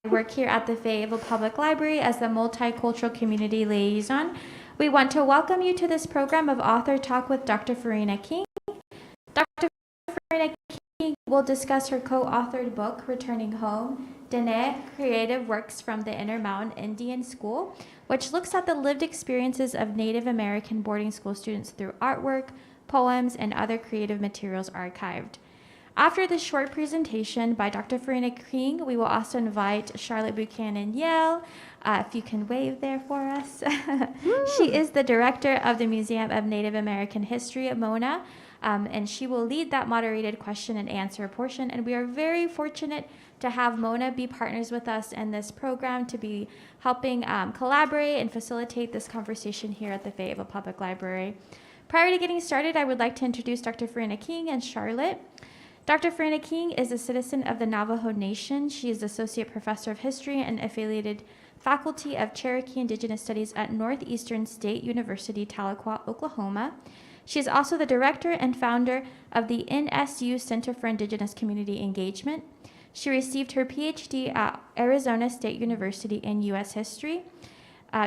work here at the Fayetteville Public Library as the Multicultural Community Liaison. We want to welcome you to this program of Author Talk with Dr. Farina King. Dr. Farina King will discuss her co-authored book, Returning Home, Diné Creative Works from the Intermountain Indian School, which looks at the lived experiences of Native American boarding school students through artwork, poems, and other creative materials archived. After this short presentation by Dr. Farina King, we will also invite Charlotte Buchanan Yale, if you can wave there for us. She is the director of the Museum of Native American History at MONAH, and she will lead that moderated question and answer portion. And we are very fortunate to have MONAH be partners with us in this program to be helping collaborate and facilitate this conversation here at the Fayetteville Public Library. Prior to getting started, I would like to introduce Dr. Farina King and Charlotte. Dr. Farina King is a citizen of the Navajo Nation. She is Associate Professor of History and affiliated faculty of Cherokee Indigenous Studies at Northeastern State University, Tahlequah, Oklahoma. She is also the director and founder of the NSU Center for Indigenous Community Engagement. She received her PhD at Arizona State University in U.S. History.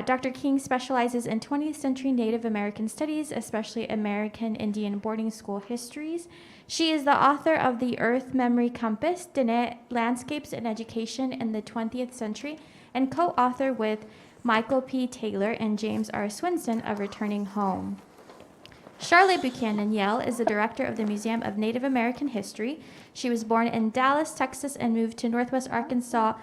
Dr. King specializes in 20th century Native American studies, especially American Indian boarding school histories. She is the author of the Earth Memory Compass, Diné Landscapes and Education in the 20th Century, and co-author with Michael P. Taylor and James R. Swinson of Returning Home. Charlotte Buchanan Yale is the director of the Museum of Native American History. She was born in Dallas, Texas, and moved to Northwest Arkansas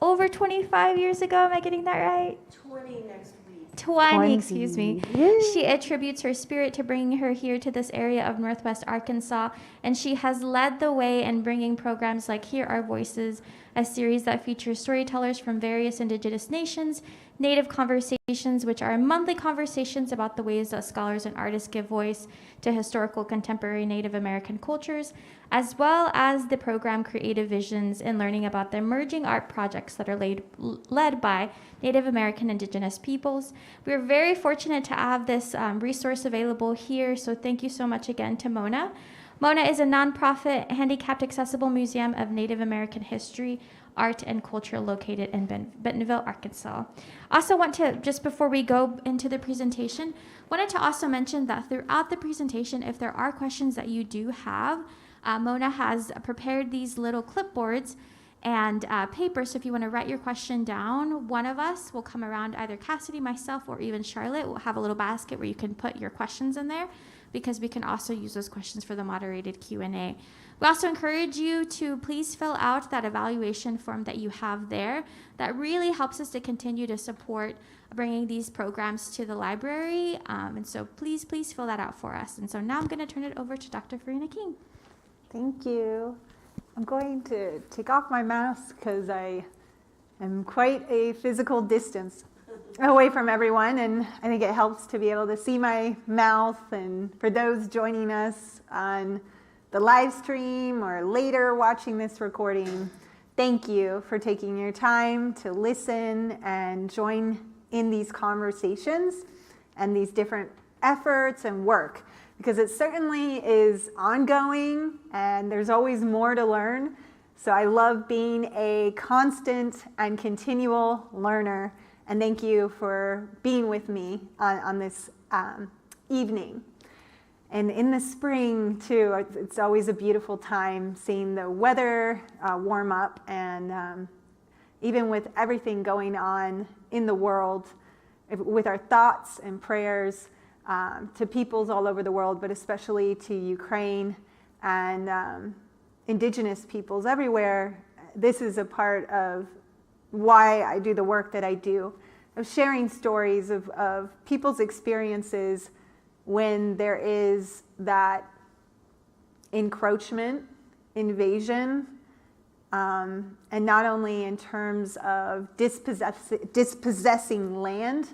over 25 years ago. Am I getting that right? 20 next week. 20, excuse me. Yay. She attributes her spirit to bringing her here to this area of Northwest Arkansas, and she has led the way in bringing programs like Hear Our Voices, a series that features storytellers from various indigenous nations, Native Conversations, which are monthly conversations about the ways that scholars and artists give voice to historical contemporary Native American cultures, as well as the program Creative Visions and learning about the emerging art projects that are led by Native American Indigenous peoples. We are very fortunate to have this resource available here, so thank you so much again to MONAH. MONAH is a nonprofit, handicapped accessible museum of Native American history, art, and culture located in Bentonville, Arkansas. Also want to, just before we go into the presentation, wanted to also mention that throughout the presentation, if there are questions that you do have, MONAH has prepared these little clipboards and paper, so if you want to write your question down, one of us will come around, either Cassidy, myself, or even Charlotte will have a little basket where you can put your questions in there, because we can also use those questions for the moderated Q&A. We also encourage you to please fill out that evaluation form that you have there. That really helps us to continue to support bringing these programs to the library, and so please fill that out for us. And so now I'm going to turn it over to Dr. Farina King. Thank you. I'm going to take off my mask because I am quite a physical distance away from everyone, and I think it helps to be able to see my mouth. And for those joining us on the live stream or later watching this recording, thank you for taking your time to listen and join in these conversations and these different efforts and work, because it certainly is ongoing and there's always more to learn. So I love being a constant and continual learner, and thank you for being with me on this evening. And in the spring too, it's always a beautiful time seeing the weather warm up, and even with everything going on in the world, with our thoughts and prayers to peoples all over the world, but especially to Ukraine and indigenous peoples everywhere. This is a part of why I do the work that I do, of sharing stories of people's experiences when there is that encroachment, invasion, and not only in terms of dispossessing land,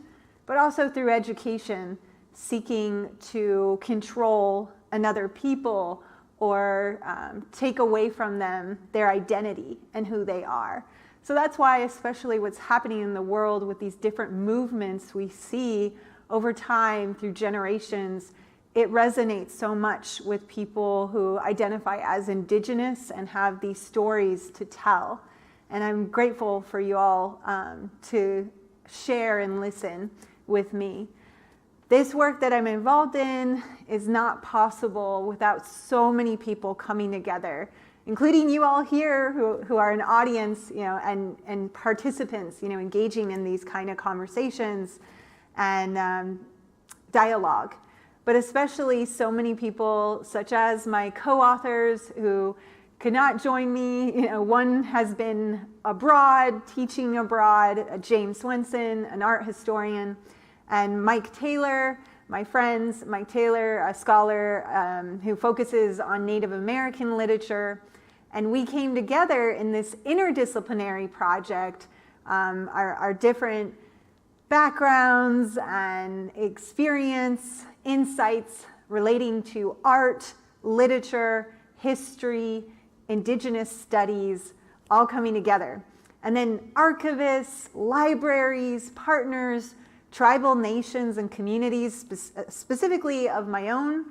but also through education, seeking to control another people or take away from them their identity and who they are. So that's why, especially what's happening in the world with these different movements we see over time through generations, it resonates so much with people who identify as indigenous and have these stories to tell. And I'm grateful for you all to share and listen with me. This work that I'm involved in is not possible without so many people coming together, including you all here who are an audience, and participants, engaging in these kind of conversations and dialogue. But especially so many people, such as my co-authors who could not join me. One has been abroad, teaching abroad, James Swenson, an art historian, and Mike Taylor, my friends, Mike Taylor, a scholar who focuses on Native American literature. And we came together in this interdisciplinary project, our different backgrounds and experience, insights relating to art, literature, history, indigenous studies, all coming together. And then archivists, libraries, partners, tribal nations and communities, specifically of my own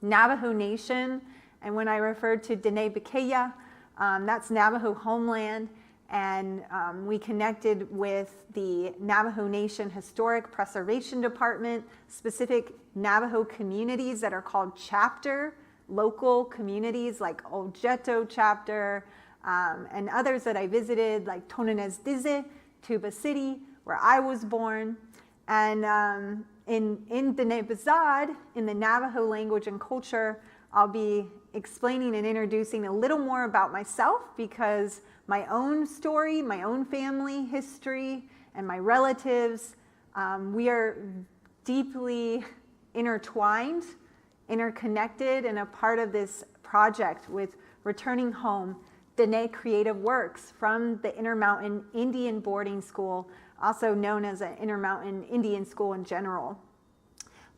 Navajo Nation. And when I referred to Diné Creative, that's Navajo homeland. And we connected with the Navajo Nation Historic Preservation Department, specific Navajo communities that are called chapter, local communities like Oljeto chapter, and others that I visited like Tonanez Dize, Tuba City, where I was born. And in Diné Bazad, in the Navajo language and culture, I'll be explaining and introducing a little more about myself, because my own story, my own family history, and my relatives, we are deeply intertwined, interconnected, and a part of this project with Returning Home, Diné Creative Works from the Intermountain Indian Boarding School, also known as the Intermountain Indian School in general.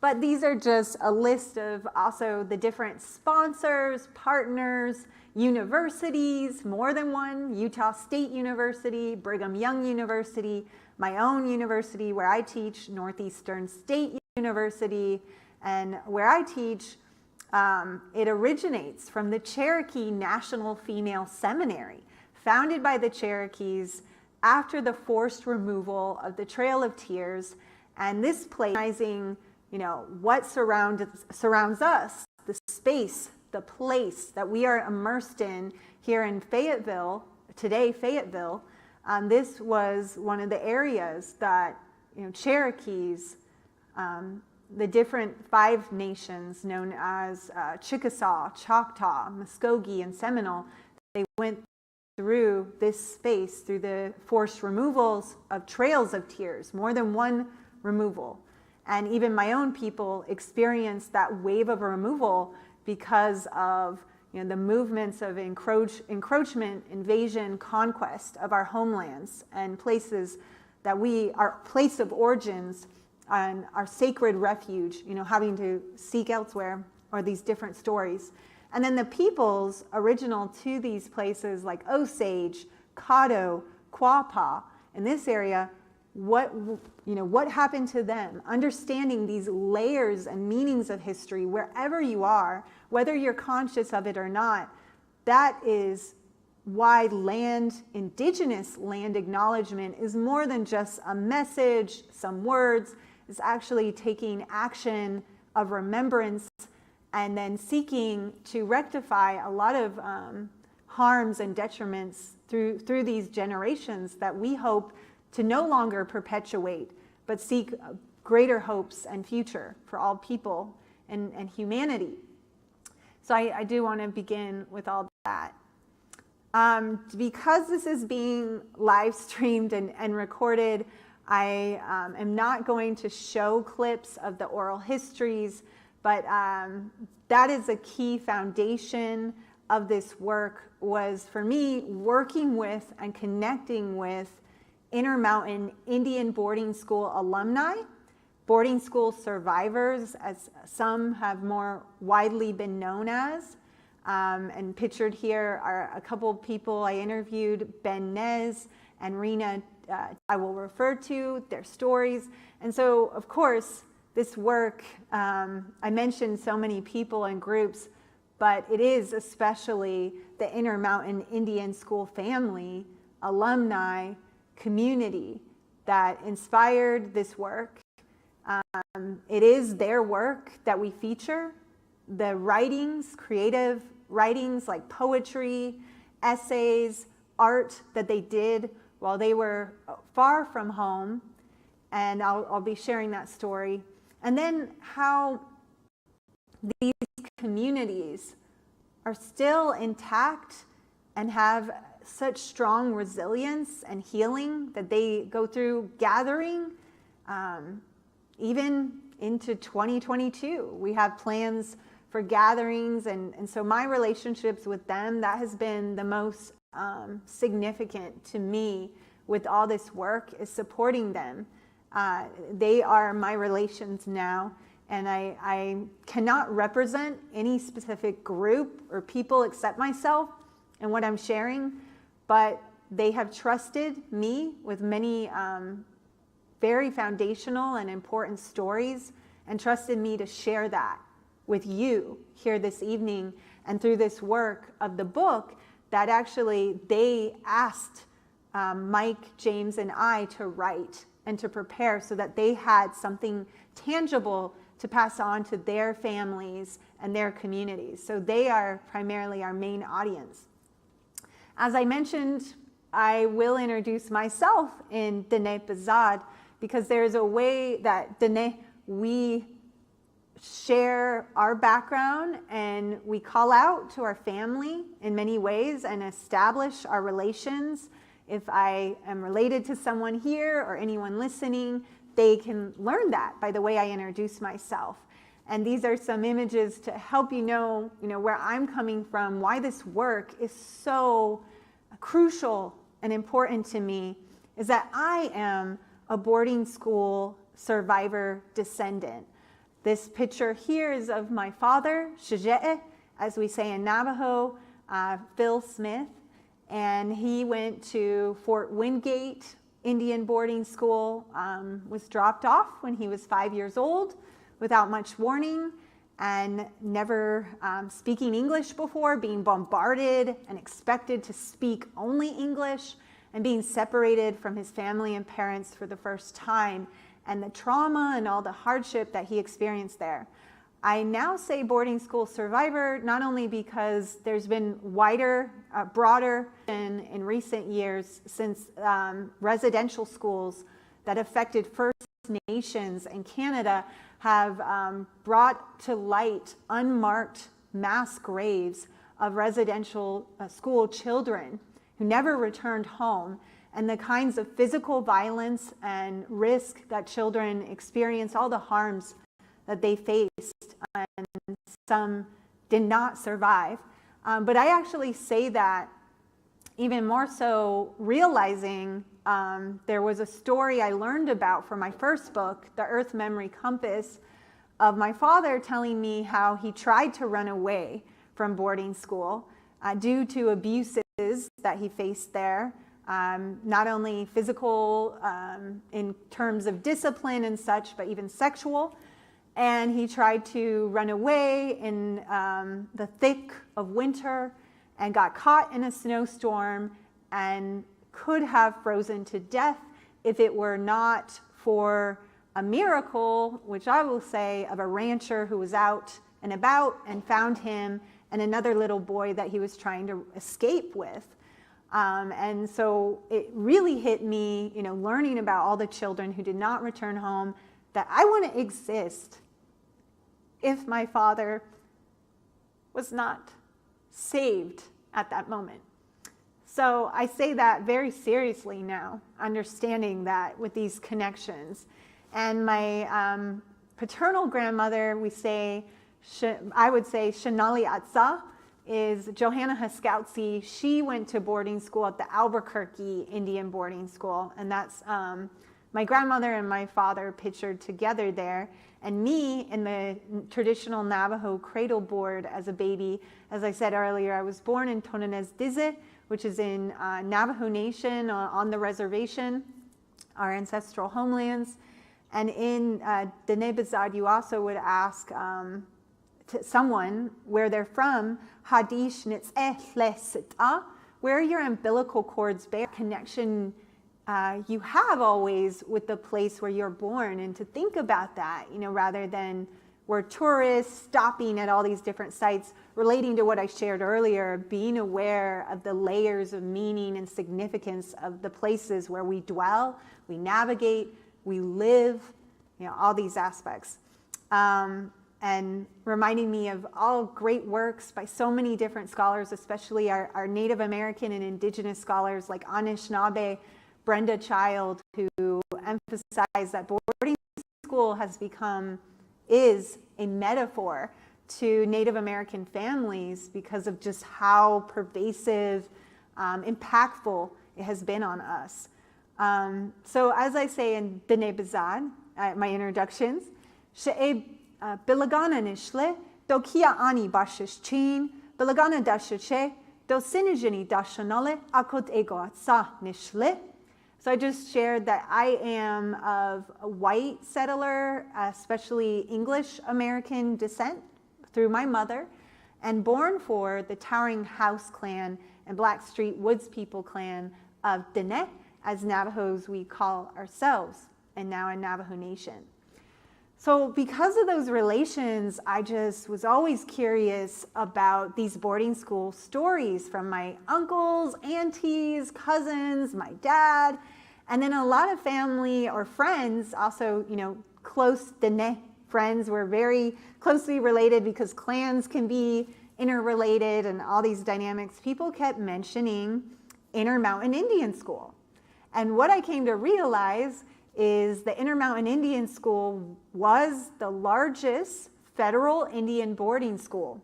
But these are just a list of also the different sponsors, partners, universities, more than one, Utah State University, Brigham Young University, my own university where I teach, Northeastern State University, and where I teach, it originates from the Cherokee National Female Seminary, founded by the Cherokees after the forced removal of the Trail of Tears. And this place, recognizing, what surrounds us, the space, the place that we are immersed in here in Fayetteville, today Fayetteville. This was one of the areas that Cherokees, the different 5 nations known as Chickasaw, Choctaw, Muskogee, and Seminole, they went through this space, through the forced removals of trails of tears, more than one removal. And even my own people experienced that wave of removal because of the movements of encroachment, invasion, conquest of our homelands and places that our place of origins and our sacred refuge, having to seek elsewhere, or these different stories. And then the peoples original to these places like Osage, Caddo, Quapaw, in this area, what happened to them? Understanding these layers and meanings of history wherever you are, whether you're conscious of it or not, that is why indigenous land acknowledgement is more than just a message, some words. It's actually taking action of remembrance and then seeking to rectify a lot of harms and detriments through these generations that we hope to no longer perpetuate, but seek greater hopes and future for all people and humanity. So I do want to begin with all that. Because this is being live streamed and recorded, I am not going to show clips of the oral histories, but that is a key foundation of this work, was for me working with and connecting with Intermountain Indian Boarding School alumni, boarding school survivors, as some have more widely been known as. And pictured here are a couple of people I interviewed, Ben Nez and Rena. I will refer to their stories. And so, of course, this work, I mentioned so many people and groups, but it is especially the Intermountain Indian School family alumni community that inspired this work. It is their work that we feature. The writings, creative writings like poetry, essays, art that they did while they were far from home, and I'll be sharing that story. And then how these communities are still intact and have such strong resilience and healing that they go through gathering even into 2022. We have plans for gatherings, and so my relationships with them, that has been the most significant to me with all this work, is supporting them. They are my relations now, and I cannot represent any specific group or people except myself and what I'm sharing, but they have trusted me with many very foundational and important stories, and trusted me to share that with you here this evening, and through this work of the book that actually they asked Mike, James, and I to write and to prepare so that they had something tangible to pass on to their families and their communities. So they are primarily our main audience. As I mentioned, I will introduce myself in Diné Bazad, because there's a way that Diné, we share our background and we call out to our family in many ways and establish our relations. If I am related to someone here or anyone listening, they can learn that by the way I introduce myself. And these are some images to help you know where I'm coming from, why this work is so crucial and important to me, is that I am a boarding school survivor descendant. This picture here is of my father, Shije'e, as we say in Navajo, Phil Smith, and he went to Fort Wingate Indian boarding school, was dropped off when he was 5 years old without much warning, and never speaking English before, being bombarded and expected to speak only English, and being separated from his family and parents for the first time, and the trauma and all the hardship that he experienced there. I now say boarding school survivor, not only because there's been wider, broader in recent years since residential schools that affected First Nations in Canada have brought to light unmarked mass graves of residential school children who never returned home, and the kinds of physical violence and risk that children experience, all the harms that they faced, and some did not survive. But I actually say that even more so realizing there was a story I learned about for my first book, The Earth Memory Compass, of my father telling me how he tried to run away from boarding school due to abuses that he faced there, not only physical in terms of discipline and such, but even sexual. And he tried to run away in the thick of winter and got caught in a snowstorm and could have frozen to death if it were not for a miracle, which I will say, of a rancher who was out and about and found him and another little boy that he was trying to escape with. And so it really hit me, learning about all the children who did not return home, that I want to exist if my father was not saved at that moment. So I say that very seriously now, understanding that with these connections. And my paternal grandmother, I would say Shanali Atsa, is Johanna Haskoutsi. She went to boarding school at the Albuquerque Indian boarding school, and that's my grandmother and my father pictured together there, and me in the traditional Navajo cradle board as a baby. As I said earlier, I was born in Tonanez Dizit, which is in Navajo Nation on the reservation, our ancestral homelands. And in Diné Bazad, you also would ask to someone where they're from, Hadish Nitz'eh Le Sita, where your umbilical cords bear connection you have always with the place where you're born, and to think about that, rather than we're tourists stopping at all these different sites, relating to what I shared earlier, being aware of the layers of meaning and significance of the places where we dwell, we navigate, we live, all these aspects. And reminding me of all great works by so many different scholars, especially our Native American and Indigenous scholars like Anishinaabe, Brenda Child, who emphasize that boarding school is a metaphor to Native American families because of just how pervasive, impactful it has been on us. So as I say in Diné Bazad, my introductions, She'e bilagana nishle, do kia ani bashish chin, bilagana dashache, do sinijini dashanale, akot ego atsa nishle. So I just shared that I am of a white settler, especially English American descent through my mother, and born for the Towering House clan and Blackstreet Woods people clan of Diné, as Navajos we call ourselves, and now a Navajo Nation. So because of those relations, I just was always curious about these boarding school stories from my uncles, aunties, cousins, my dad, and then a lot of family or friends, also, close Diné friends were very closely related because clans can be interrelated and all these dynamics. People kept mentioning Intermountain Indian School. And what I came to realize is the Intermountain Indian School was the largest federal Indian boarding school.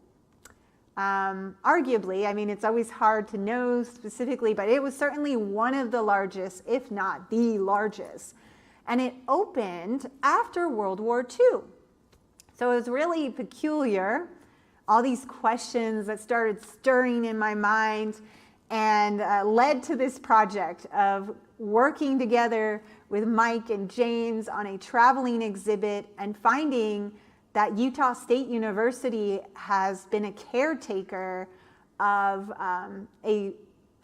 Arguably, it's always hard to know specifically, but it was certainly one of the largest, if not the largest. And it opened after World War II. So it was really peculiar, all these questions that started stirring in my mind and led to this project of working together with Mike and James on a traveling exhibit and finding that Utah State University has been a caretaker of a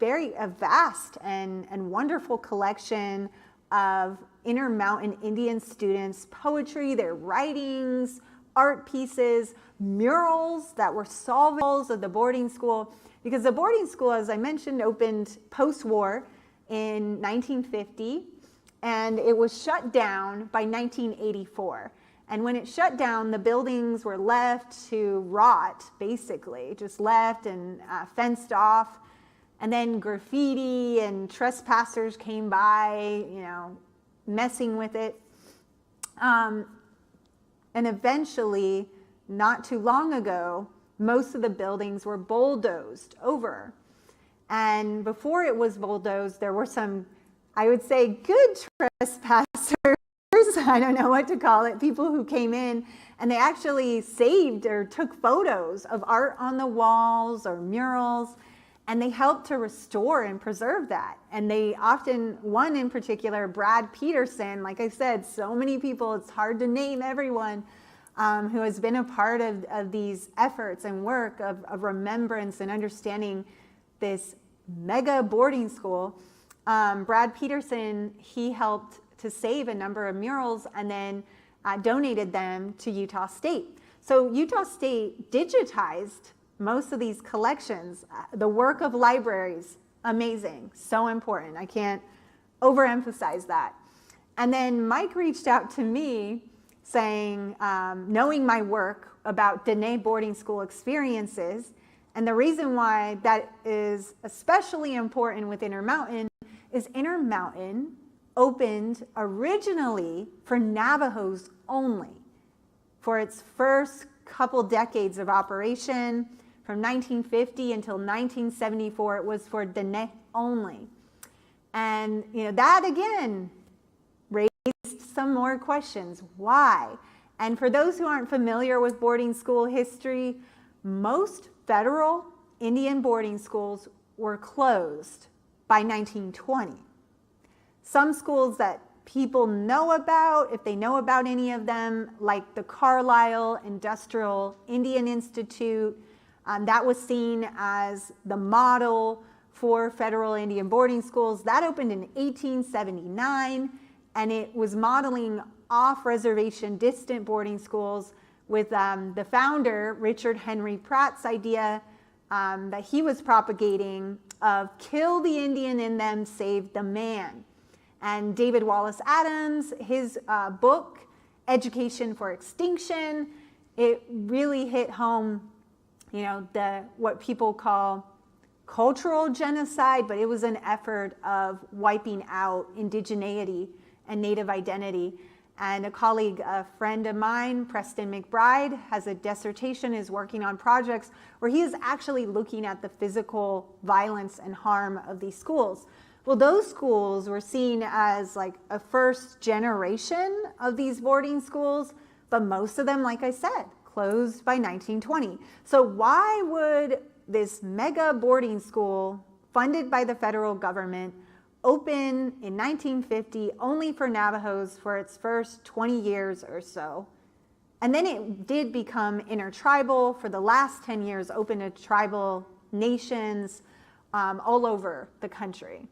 vast and wonderful collection of Intermountain Indian students' poetry, their writings, art pieces, murals that were solvents of the boarding school. Because the boarding school, as I mentioned, opened post-war in 1950, and it was shut down by 1984. And when it shut down, the buildings were left to rot, basically, just left and fenced off. And then graffiti and trespassers came by, messing with it. And eventually, not too long ago, most of the buildings were bulldozed over. And before it was bulldozed, there were some, I would say, good trespassers, I don't know what to call it, people who came in and they actually saved or took photos of art on the walls or murals, and they helped to restore and preserve that. And they often, one in particular, Brad Peterson, like I said, so many people, it's hard to name everyone, who has been a part of these efforts and work of remembrance and understanding this mega boarding school. Brad Peterson, he helped to save a number of murals and then donated them to Utah State. So Utah State digitized most of these collections. The work of libraries, amazing, so important. I can't overemphasize that. And then Mike reached out to me saying, knowing my work about Diné boarding school experiences, and the reason why that is especially important with Intermountain is Intermountain opened originally for Navajos only. For its first couple decades of operation, from 1950 until 1974, it was for Diné only. And that again raised some more questions. Why? And for those who aren't familiar with boarding school history, most federal Indian boarding schools were closed by 1920. Some schools that people know about, if they know about any of them, like the Carlisle Industrial Indian Institute, that was seen as the model 4 federal Indian boarding schools. That opened in 1879, and it was modeling off-reservation distant boarding schools with the founder, Richard Henry Pratt's idea that he was propagating of kill the Indian in them, save the man. And David Wallace Adams, his book, Education for Extinction, it really hit home, you know, what people call cultural genocide, but it was an effort of wiping out indigeneity and Native identity. And a colleague, a friend of mine, Preston McBride, has a dissertation, is working on projects where he is actually looking at the physical violence and harm of these schools. Well, those schools were seen as like a first generation of these boarding schools, but most of them, like I said, closed by 1920. So why would this mega boarding school funded by the federal government open in 1950 only for Navajos for its first 20 years or so? And then it did become intertribal for the last 10 years, open to tribal nations all over the country.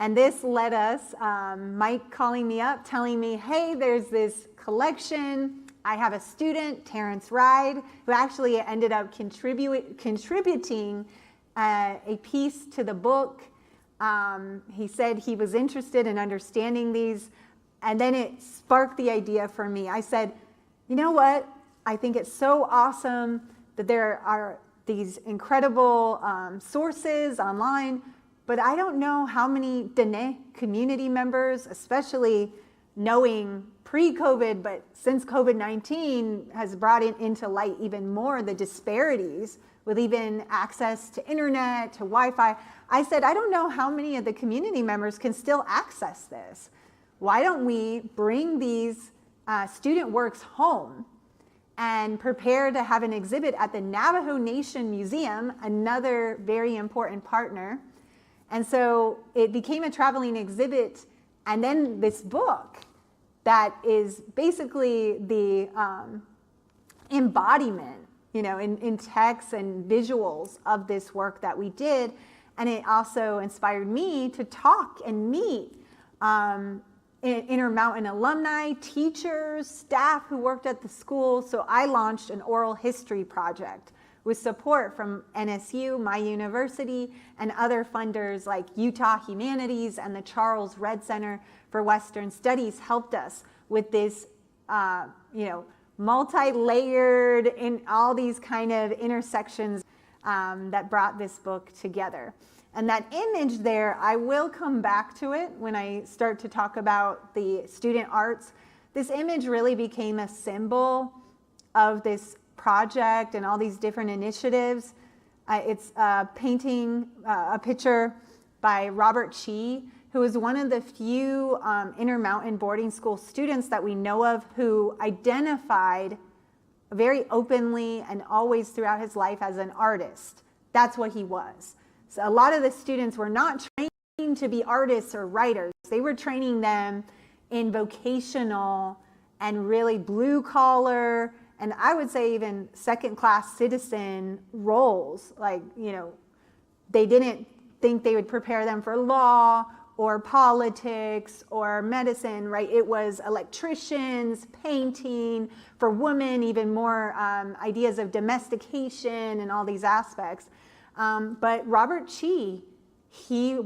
And this led us, Mike calling me up, telling me, hey, there's this collection. I have a student, Terrence Ride, who actually ended up contributing a piece to the book. He said he was interested in understanding these, and then it sparked the idea for me. I said, you know what? I think it's so awesome that there are these incredible sources online, but I don't know how many Diné community members, especially knowing pre-COVID, but since COVID-19 has brought it into light even more, the disparities with even access to internet, to Wi-Fi. I said, I don't know how many of the community members can still access this. Why don't we bring these student works home and prepare to have an exhibit at the Navajo Nation Museum, another very important partner. And so it became a traveling exhibit, and then this book that is basically the embodiment, you know, in text and visuals of this work that we did. And it also inspired me to talk and meet Intermountain alumni, teachers, staff who worked at the school. So I launched an oral history project with support from NSU, my university, and other funders like Utah Humanities and the Charles Redd Center for Western Studies helped us with this, you know, multi-layered in all these kind of intersections that brought this book together. And that image there, I will come back to it when I start to talk about the student arts. This image really became a symbol of this project and all these different initiatives. It's a painting, a picture by Robert Chi, who is one of the few Intermountain boarding school students that we know of who identified very openly and always throughout his life as an artist. That's what he was. So a lot of the students were not trained to be artists or writers. They were training them in vocational and really blue collar, and I would say even second-class citizen roles. Like, you know, they didn't think they would prepare them for law or politics or medicine, right? It was electricians, painting, for women, even more ideas of domestication and all these aspects. But Robert Chi, he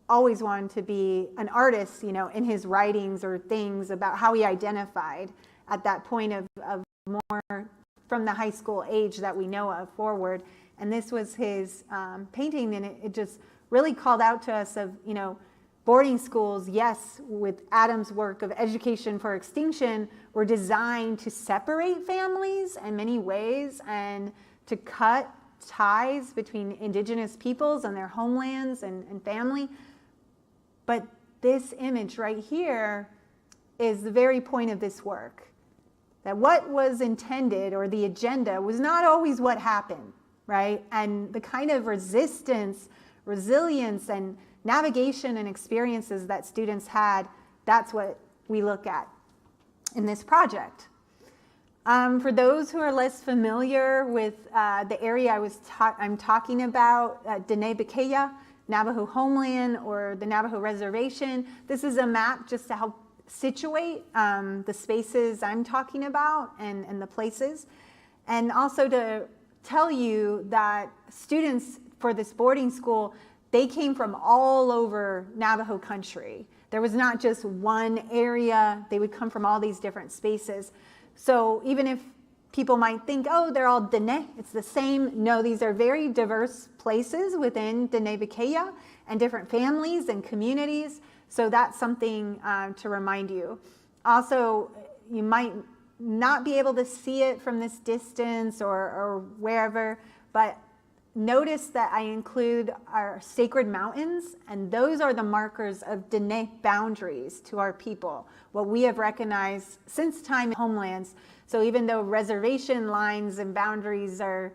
always wanted to be an artist, you know, in his writings or things about how he identified at that point of more from the high school age that we know of forward. And this was his painting, and it just really called out to us of, you know, boarding schools, yes, with Adams' work of Education for Extinction, were designed to separate families in many ways and to cut ties between indigenous peoples and their homelands and family. But this image right here is the very point of this work. That what was intended, or the agenda, was not always what happened, right? And the kind of resistance, resilience, and navigation and experiences that students had, that's what we look at in this project. For those who are less familiar with the area I'm talking about, Diné Creative, Navajo homeland or the Navajo reservation, this is a map just to help situate the spaces I'm talking about and the places. And also to tell you that students for this boarding school, they came from all over Navajo country. There was not just one area, they would come from all these different spaces. So even if people might think, oh, they're all Diné, it's the same. No, these are very diverse places within Diné Creative and different families and communities. So that's something to remind you. Also, you might not be able to see it from this distance or wherever, but notice that I include our sacred mountains, and those are the markers of Diné boundaries to our people, what we have recognized since time in homelands. So even though reservation lines and boundaries are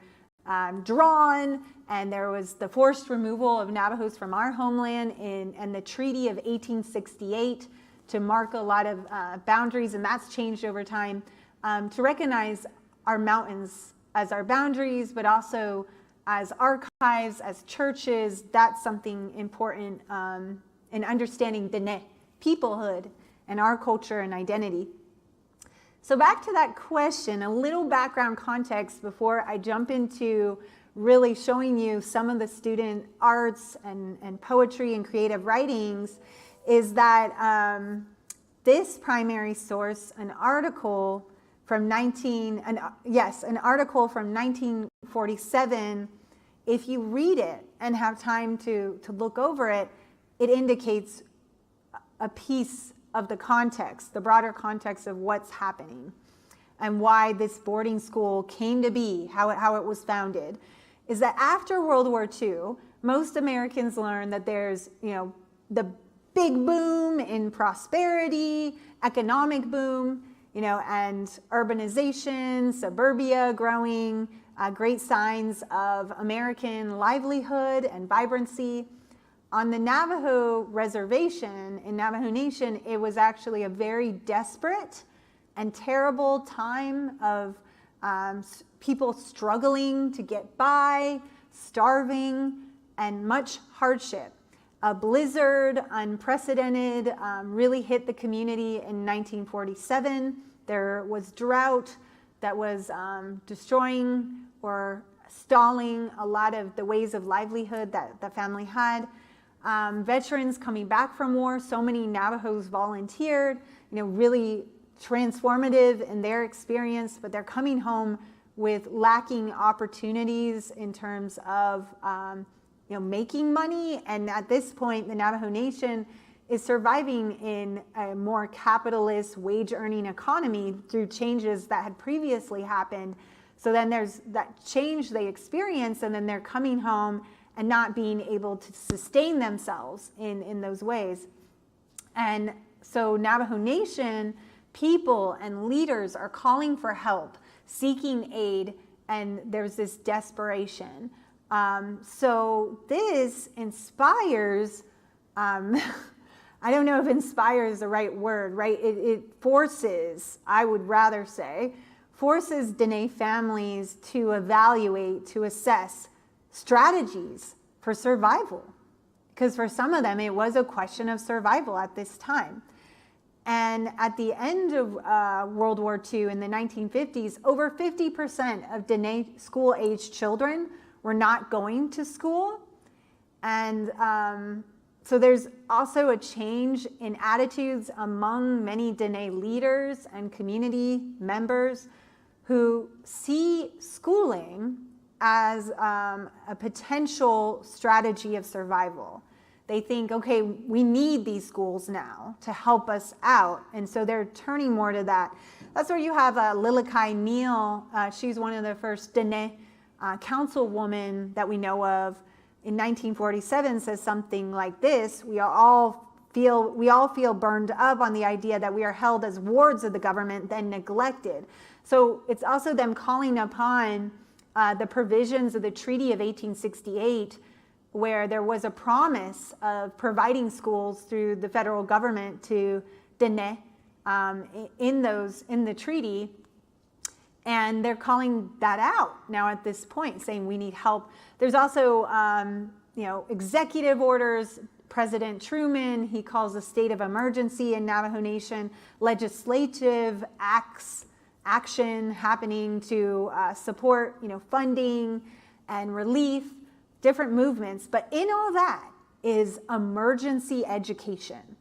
drawn, and there was the forced removal of Navajos from our homeland and the Treaty of 1868 to mark a lot of boundaries, and that's changed over time, to recognize our mountains as our boundaries, but also as archives, as churches. That's something important in understanding Diné, peoplehood, and our culture and identity. So back to that question, a little background context before I jump into really showing you some of the student arts and poetry and creative writings, is that this primary source, an article from 1947, if you read it and have time to look over it, it indicates a piece of the context, the broader context of what's happening and why this boarding school came to be, how it was founded, is that after World War II, most Americans learned that there's, the big boom in prosperity, economic boom, and urbanization, suburbia growing, great signs of American livelihood and vibrancy. On the Navajo reservation in Navajo Nation, it was actually a very desperate and terrible time of people struggling to get by, starving, and much hardship. A blizzard, unprecedented, really hit the community in 1947. There was drought that was destroying or stalling a lot of the ways of livelihood that the family had. Veterans coming back from war, so many Navajos volunteered, really transformative in their experience, but they're coming home with lacking opportunities in terms of making money. And at this point, the Navajo Nation is surviving in a more capitalist wage-earning economy through changes that had previously happened. So then there's that change they experience, and then they're coming home and not being able to sustain themselves in those ways. And so Navajo Nation people and leaders are calling for help, seeking aid, and there's this desperation. So this inspires, I don't know if inspire is the right word, right? It forces, I would rather say, forces Diné families to evaluate, to assess strategies for survival. Because for some of them, it was a question of survival at this time. And at the end of World War II in the 1950s, over 50% of Diné school-aged children were not going to school. And so there's also a change in attitudes among many Diné leaders and community members who see schooling as a potential strategy of survival. They think, okay, we need these schools now to help us out. And so they're turning more to that. That's where you have Lilikai Neal. She's one of the first Diné councilwoman that we know of. In 1947 says something like this: we all feel burned up on the idea that we are held as wards of the government, then neglected. So it's also them calling upon the provisions of the Treaty of 1868, where there was a promise of providing schools through the federal government to Diné in the treaty. And they're calling that out now at this point, saying we need help. There's also, executive orders. President Truman, he calls a state of emergency in Navajo Nation, legislative action happening to support, funding and relief, different movements. But in all that is emergency education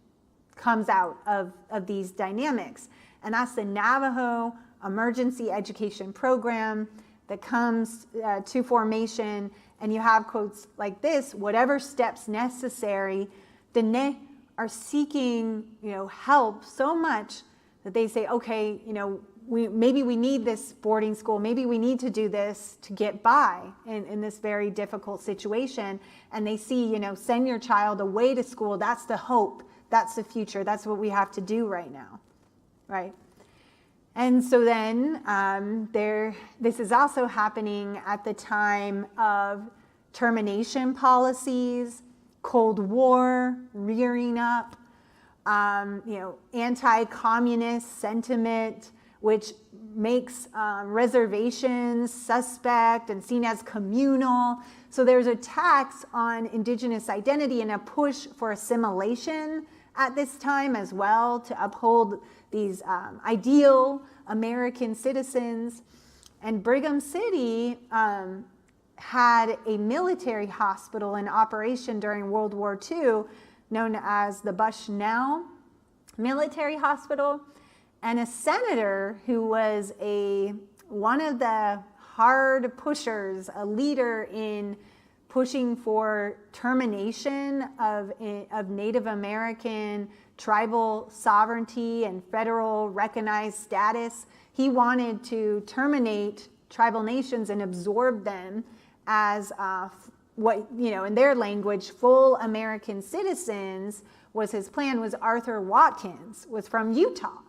comes out of these dynamics. And that's the Navajo Emergency Education Program that comes to formation. And you have quotes like this: whatever steps necessary. Diné are seeking, help so much that they say, okay, maybe we need this boarding school. Maybe we need to do this to get by in this very difficult situation. And they see, send your child away to school. That's the hope. That's the future. That's what we have to do right now, right? And so then this is also happening at the time of termination policies, Cold War rearing up, anti-communist sentiment, which makes reservations suspect and seen as communal. So there's attacks on indigenous identity and a push for assimilation at this time as well, to uphold these ideal American citizens. And Brigham City had a military hospital in operation during World War II known as the Bushnell Military Hospital. And a senator who was one of the hard pushers, a leader in pushing for termination of Native American tribal sovereignty and federal recognized status. He wanted to terminate tribal nations and absorb them as in their language, full American citizens. Was his plan. Was Arthur Watkins, was from Utah.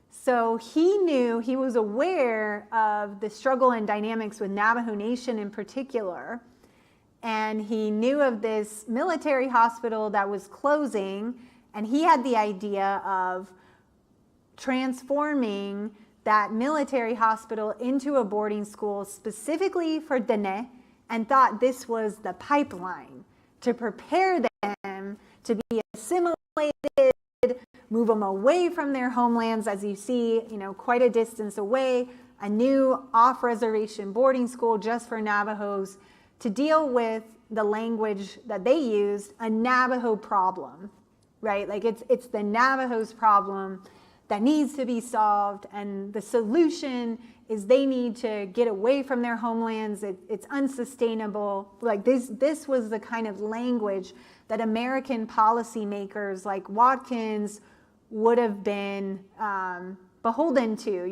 So he was aware of the struggle and dynamics with Navajo Nation in particular. And he knew of this military hospital that was closing, and he had the idea of transforming that military hospital into a boarding school specifically for Diné, and thought this was the pipeline to prepare them to be assimilated, move them away from their homelands, as you see, quite a distance away, a new off-reservation boarding school just for Navajos to deal with the language that they used, a Navajo problem, right? Like it's the Navajos' problem that needs to be solved, and the solution is they need to get away from their homelands. It's unsustainable. Like this was the kind of language that American policymakers like Watkins would have been beholden to,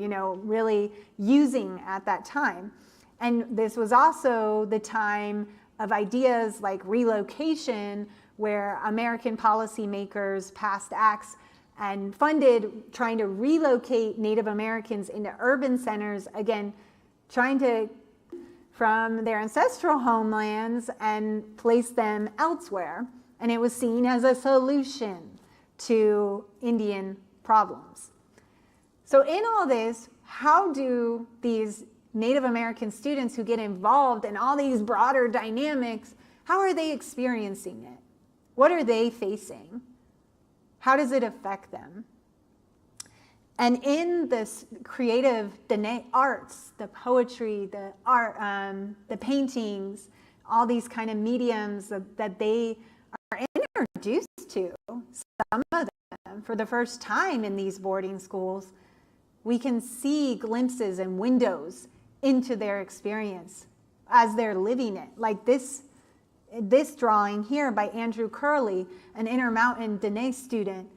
really using at that time. And this was also the time of ideas like relocation, where American policymakers passed acts and funded trying to relocate Native Americans into urban centers, again, trying to from their ancestral homelands and place them elsewhere. And it was seen as a solution to Indian problems. So in all this, how do these Native American students who get involved in all these broader dynamics, how are they experiencing it? What are they facing? How does it affect them? And in this creative Diné arts, the poetry, the art, the paintings, all these kind of mediums that they are introduced to, some of them for the first time in these boarding schools, we can see glimpses and windows into their experience as they're living it. Like this drawing here by Andrew Curley, an Intermountain Diné student,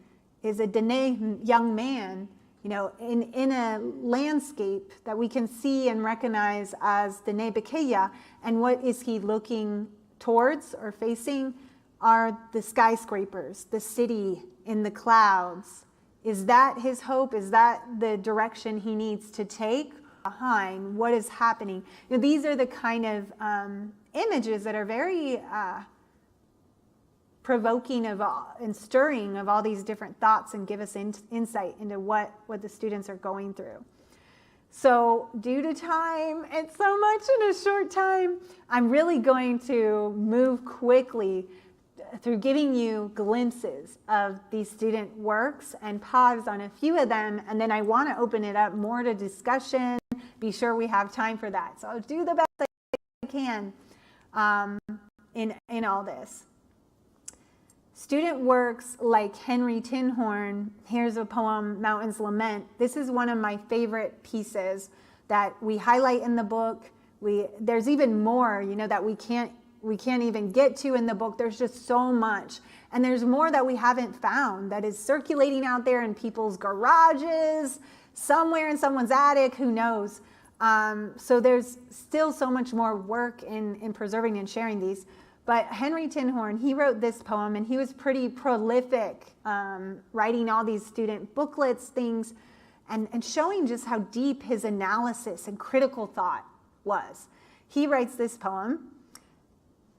is a Diné young man, in a landscape that we can see and recognize as Diné Bekeya. And what is he looking towards or facing are the skyscrapers, the city in the clouds. Is that his hope? Is that the direction he needs to take? Behind what is happening. These are the kind of images that are very provoking and stirring of all these different thoughts, and give us insight into what the students are going through. So due to time and so much in a short time, I'm really going to move quickly through giving you glimpses of these student works and pause on a few of them, and then I want to open it up more to discussion. Be sure we have time for that. So I'll do the best I can in all this. Student works like Henry Tinhorn, here's a poem, Mountain's Lament. This is one of my favorite pieces that we highlight in the book. There's even more, that we can't even get to in the book. There's just so much. And there's more that we haven't found that is circulating out there in people's garages, somewhere in someone's attic, who knows. So there's still so much more work in preserving and sharing these. But Henry Tinhorn, he wrote this poem, and he was pretty prolific, writing all these student booklets, things, and showing just how deep his analysis and critical thought was. He writes this poem,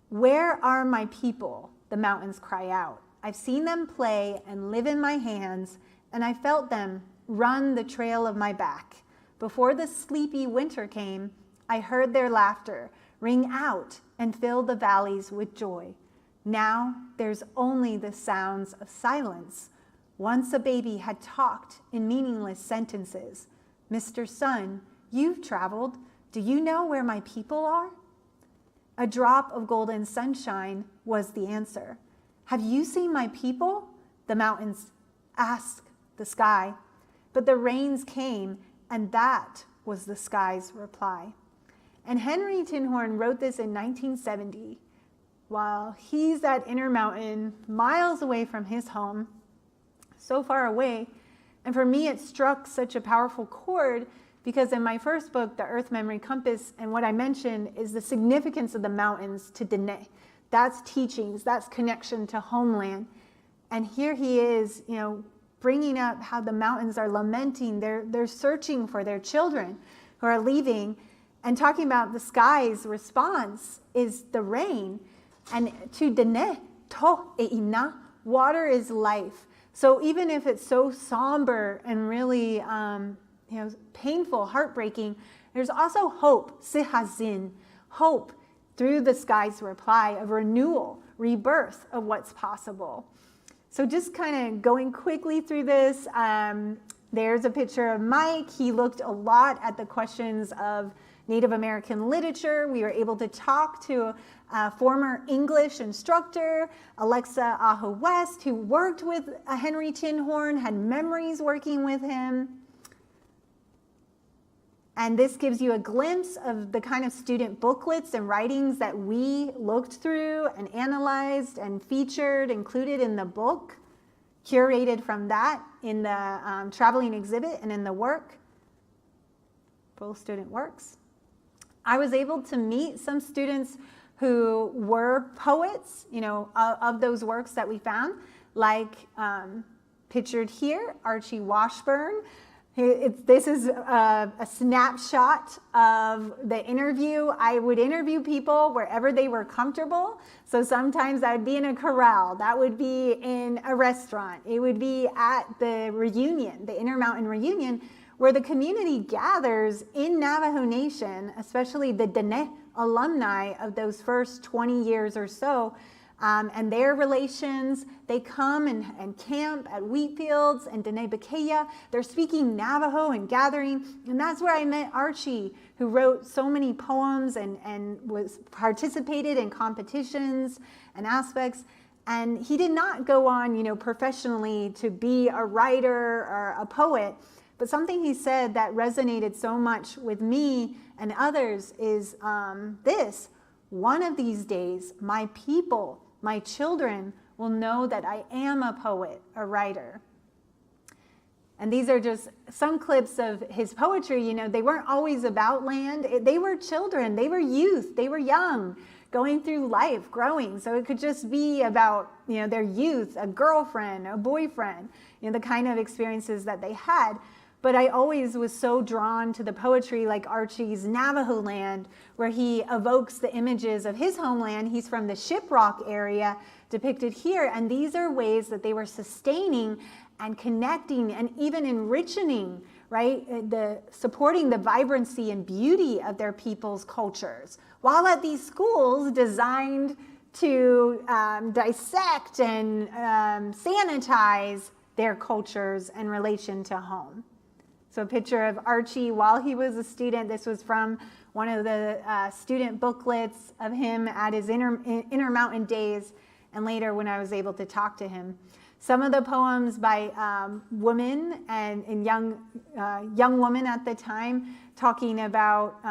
"Where are my people?" the mountains cry out. "I've seen them play and live in my hands, and I felt them run the trail of my back. Before the sleepy winter came, I heard their laughter ring out and fill the valleys with joy. Now there's only the sounds of silence. Once a baby had talked in meaningless sentences. 'Mr. Sun, you've traveled. Do you know where my people are?' A drop of golden sunshine was the answer. 'Have you seen my people?' the mountains asked the sky. But the rains came, and that was the sky's reply." And Henry Tinhorn wrote this in 1970 while he's at Intermountain, miles away from his home, so far away. And for me, it struck such a powerful chord because in my first book, The Earth Memory Compass, and what I mentioned is the significance of the mountains to Diné. That's teachings, that's connection to homeland. And here he is, bringing up how the mountains are lamenting, they're searching for their children who are leaving, and talking about the sky's response is the rain. And to Diné, to e ina, water is life. So even if it's so somber and really painful, heartbreaking, there's also hope, sihazin, hope through the sky's reply of renewal, rebirth of what's possible. So just kind of going quickly through this, there's a picture of Mike. He looked a lot at the questions of Native American literature. We were able to talk to a former English instructor, Alexa Aho West, who worked with Henry Tinhorn, had memories working with him. And this gives you a glimpse of the kind of student booklets and writings that we looked through and analyzed and featured, included in the book, curated from that in the traveling exhibit and in the work, both student works. I was able to meet some students who were poets, of those works that we found, like pictured here, Archie Washburn. This is a snapshot of the interview. I would interview people wherever they were comfortable. So sometimes I would be in a corral. That would be in a restaurant. It would be at the reunion, the Intermountain reunion, where the community gathers in Navajo Nation, especially the Diné alumni of those first 20 years or so, and their relations. They come and camp at wheat fields and Diné Bekeya. They're speaking Navajo and gathering, and that's where I met Archie, who wrote so many poems and was participated in competitions and aspects. And he did not go on, professionally to be a writer or a poet. But something he said that resonated so much with me and others is this: one of these days, my people, my children, will know that I am a poet, a writer. And these are just some clips of his poetry. They weren't always about land. They were children, they were youth, they were young, going through life, growing. So it could just be about, their youth, a girlfriend, a boyfriend, the kind of experiences that they had. But I always was so drawn to the poetry like Archie's Navajo Land, where he evokes the images of his homeland. He's from the Shiprock area, depicted here. And these are ways that they were sustaining and connecting and even enriching, right? Supporting the vibrancy and beauty of their people's cultures, while at these schools designed to dissect and sanitize their cultures in relation to home. So a picture of Archie while he was a student. This was from one of the student booklets of him at his Intermountain days, and later when I was able to talk to him. Some of the poems by women and young women at the time, talking about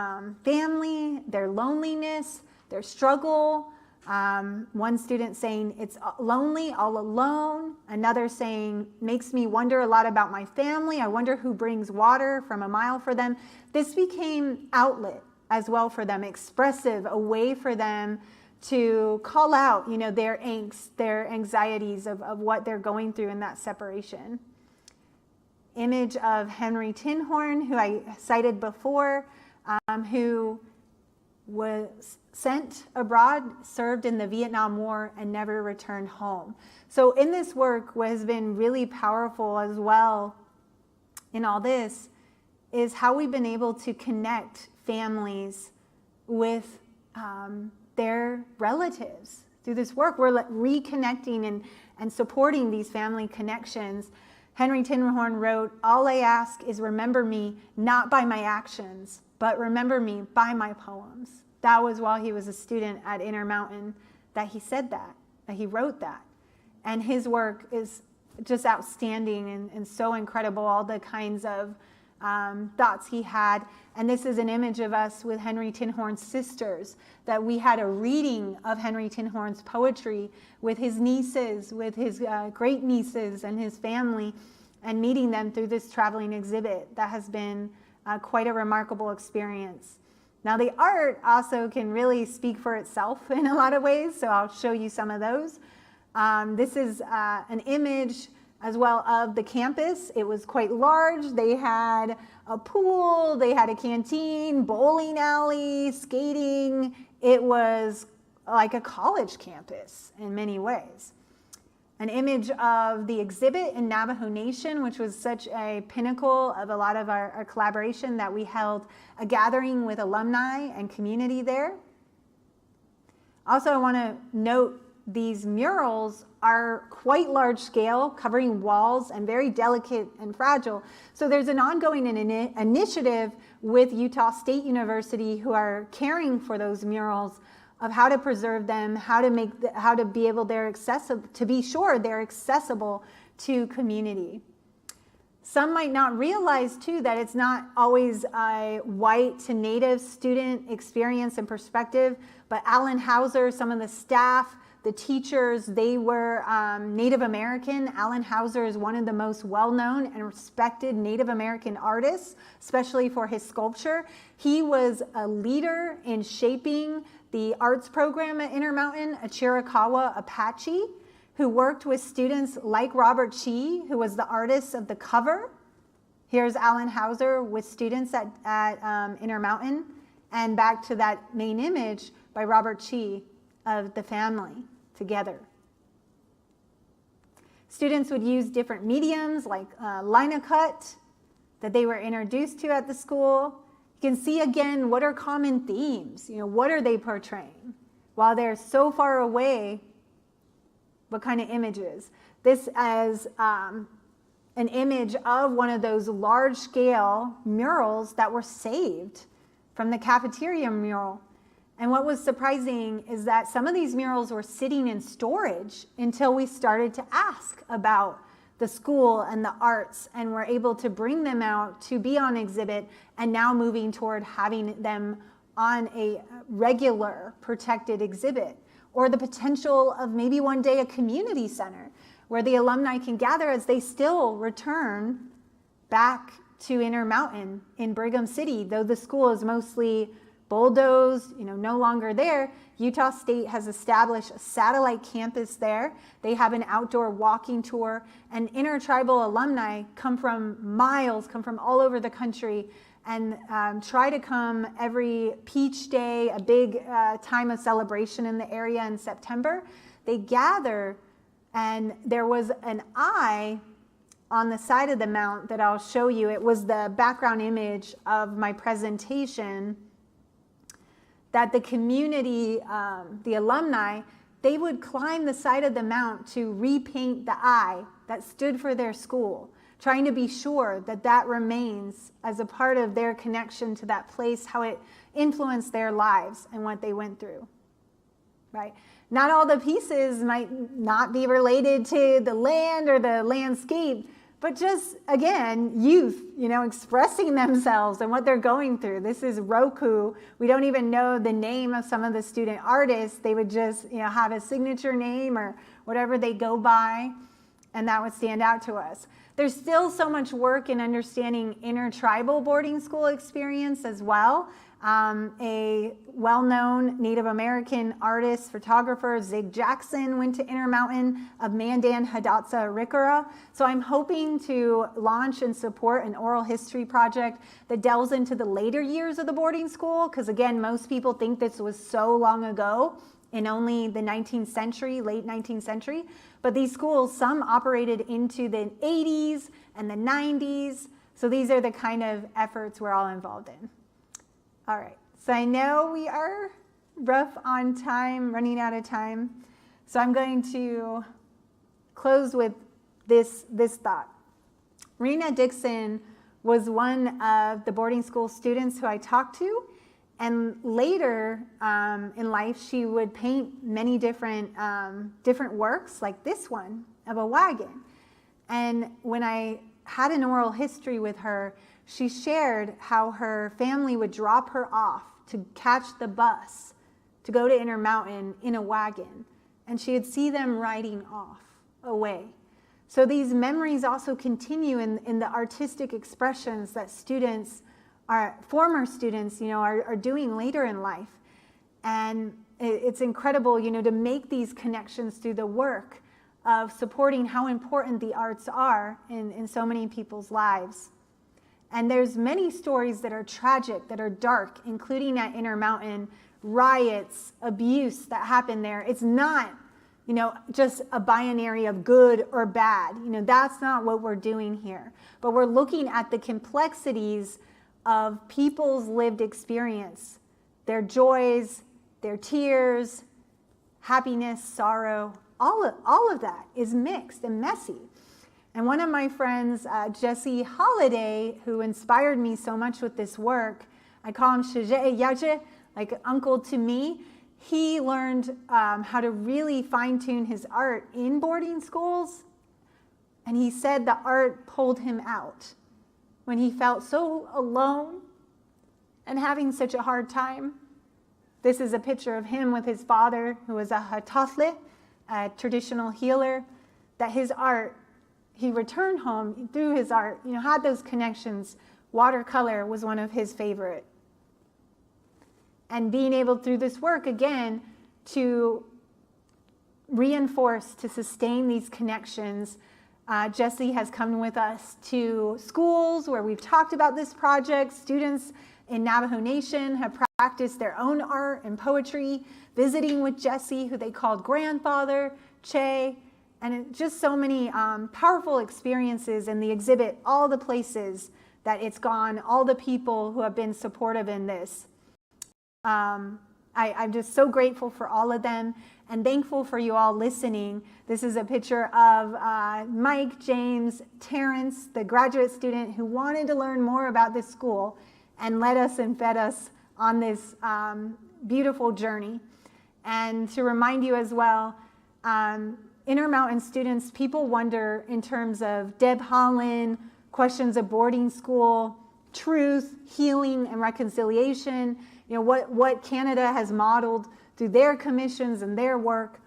family, their loneliness, their struggle. One student saying, "It's lonely, all alone." Another saying, "Makes me wonder a lot about my family. I wonder who brings water from a mile for them." This became outlet as well for them, expressive, a way for them to call out, their angst, their anxieties of what they're going through in that separation. Image of Henry Tinhorn, who I cited before, who was sent abroad, served in the Vietnam War, and never returned home. So in this work, what has been really powerful as well in all this is how we've been able to connect families with their relatives. Through this work, we're reconnecting and supporting these family connections. Henry Tinhorn wrote, "All I ask is remember me not by my actions, but remember me by my poems." That was while he was a student at Intermountain that he said that he wrote that. And his work is just outstanding and so incredible, all the kinds of thoughts he had. And this is an image of us with Henry Tinhorn's sisters, that we had a reading of Henry Tinhorn's poetry with his nieces, with his great nieces and his family, and meeting them through this traveling exhibit. That has been quite a remarkable experience. Now the art also can really speak for itself in a lot of ways, so I'll show you some of those. This is an image as well of the campus. It was quite large. They had a pool, they had a canteen, bowling alley, skating. It was like a college campus in many ways. An image of the exhibit in Navajo Nation, which was such a pinnacle of a lot of our collaboration, that we held a gathering with alumni and community there. Also, I want to note these murals are quite large scale, covering walls and very delicate and fragile. So there's an ongoing initiative with Utah State University, who are caring for those murals, of how to preserve them, how to be able to be sure they're accessible to community. Some might not realize too that it's not always a white to native student experience and perspective, but Alanhauser, some of the staff, the teachers, they were Native American. Alanhauser is one of the most well-known and respected Native American artists, especially for his sculpture. He was a leader in shaping the arts program at Intermountain, a Chiricahua Apache, who worked with students like Robert Chi, who was the artist of the cover. Here's Alanhauser with students at Intermountain, and back to that main image by Robert Chi of the family together. Students would use different mediums like linocut that they were introduced to at the school. You can see again, what are common themes? What are they portraying? While they're so far away, what kind of images? This is an image of one of those large-scale murals that were saved from the cafeteria mural. And what was surprising is that some of these murals were sitting in storage until we started to ask about the school and the arts, and were able to bring them out to be on exhibit, and now moving toward having them on a regular protected exhibit, or the potential of maybe one day a community center where the alumni can gather as they still return back to Intermountain in Brigham City. Though the school is mostly bulldozed, no longer there, Utah State has established a satellite campus there. They have an outdoor walking tour, and intertribal alumni come from miles, come from all over the country, and try to come every Peach Day, a big time of celebration in the area in September. they gather, and there was an eye on the side of the mount that I'll show you. It was the background image of my presentation, that the community, the alumni, they would climb the side of the mount to repaint the eye that stood for their school, trying to be sure that that remains as a part of their connection to that place, how it influenced their lives and what they went through, right? Not all the pieces might not be related to the land or the landscape, but just, again, youth, expressing themselves and what they're going through. This is Roku. We don't even know the name of some of the student artists. They would just, have a signature name or whatever they go by, and that would stand out to us. There's still so much work in understanding intertribal boarding school experience as well. A well-known Native American artist, photographer, Zig Jackson, went to Intermountain of Mandan, Hidatsa, Rikara. So I'm hoping to launch and support an oral history project that delves into the later years of the boarding school, because again, most people think this was so long ago, in only the 19th century, late 19th century. But these schools, some operated into the 80s and the 90s. So these are the kind of efforts we're all involved in. All right, so I know we are rough on time, running out of time. So I'm going to close with this thought. Rena Dixon was one of the boarding school students who I talked to. And later in life, she would paint many different works, like this one of a wagon. And when I had an oral history with her, she shared how her family would drop her off to catch the bus to go to Intermountain in a wagon. And she would see them riding off away. So these memories also continue in the artistic expressions that students, former students, are doing later in life. And it's incredible, to make these connections through the work of supporting how important the arts are in so many people's lives. And there's many stories that are tragic, that are dark, including at Intermountain, riots, abuse that happened there. It's not, just a binary of good or bad. That's not what we're doing here. But we're looking at the complexities of people's lived experience, their joys, their tears, happiness, sorrow. All of that is mixed and messy. And one of my friends, Jesse Holiday, who inspired me so much with this work, I call him Shije Yaje, like uncle to me. He learned how to really fine-tune his art in boarding schools. And he said the art pulled him out when he felt so alone and having such a hard time. This is a picture of him with his father, who was a hatasle, a traditional healer, that his art, he returned home through his art, had those connections. Watercolor was one of his favorite. And being able through this work, again, to reinforce, to sustain these connections. Jesse has come with us to schools where we've talked about this project. Students in Navajo Nation have practiced their own art and poetry, visiting with Jesse, who they called grandfather, Che, and just so many powerful experiences in the exhibit, all the places that it's gone, all the people who have been supportive in this. I'm just so grateful for all of them and thankful for you all listening. This is a picture of Mike, James, Terrence, the graduate student who wanted to learn more about this school and led us and fed us on this beautiful journey. And to remind you as well, Intermountain students, people wonder in terms of Deb Holland, questions of boarding school, truth, healing, and reconciliation, what Canada has modeled through their commissions and their work.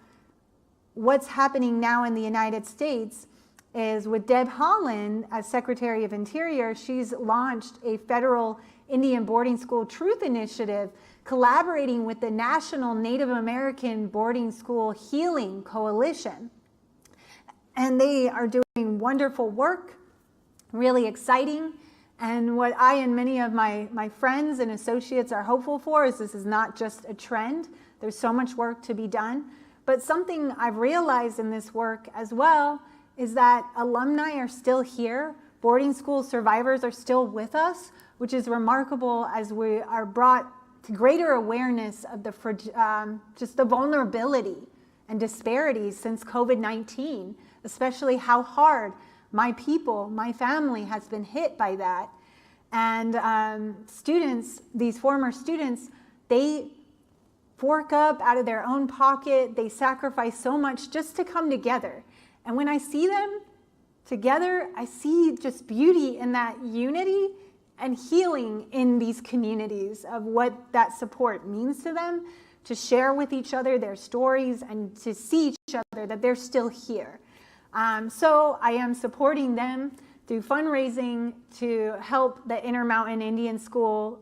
What's happening now in the United States is with Deb Holland as Secretary of Interior, she's launched a federal Indian boarding school truth initiative, collaborating with the National Native American Boarding School Healing Coalition. And they are doing wonderful work, really exciting. And what I and many of my friends and associates are hopeful for is this is not just a trend. There's so much work to be done. But something I've realized in this work as well is that alumni are still here, boarding school survivors are still with us, which is remarkable as we are brought to greater awareness of just the vulnerability and disparities since COVID-19, especially how hard my people, my family has been hit by that. And students, these former students, they fork up out of their own pocket, they sacrifice so much just to come together. And when I see them together, I see just beauty in that unity and healing in these communities of what that support means to them, to share with each other their stories and to see each other that they're still here. So I am supporting them through fundraising to help the Intermountain Indian School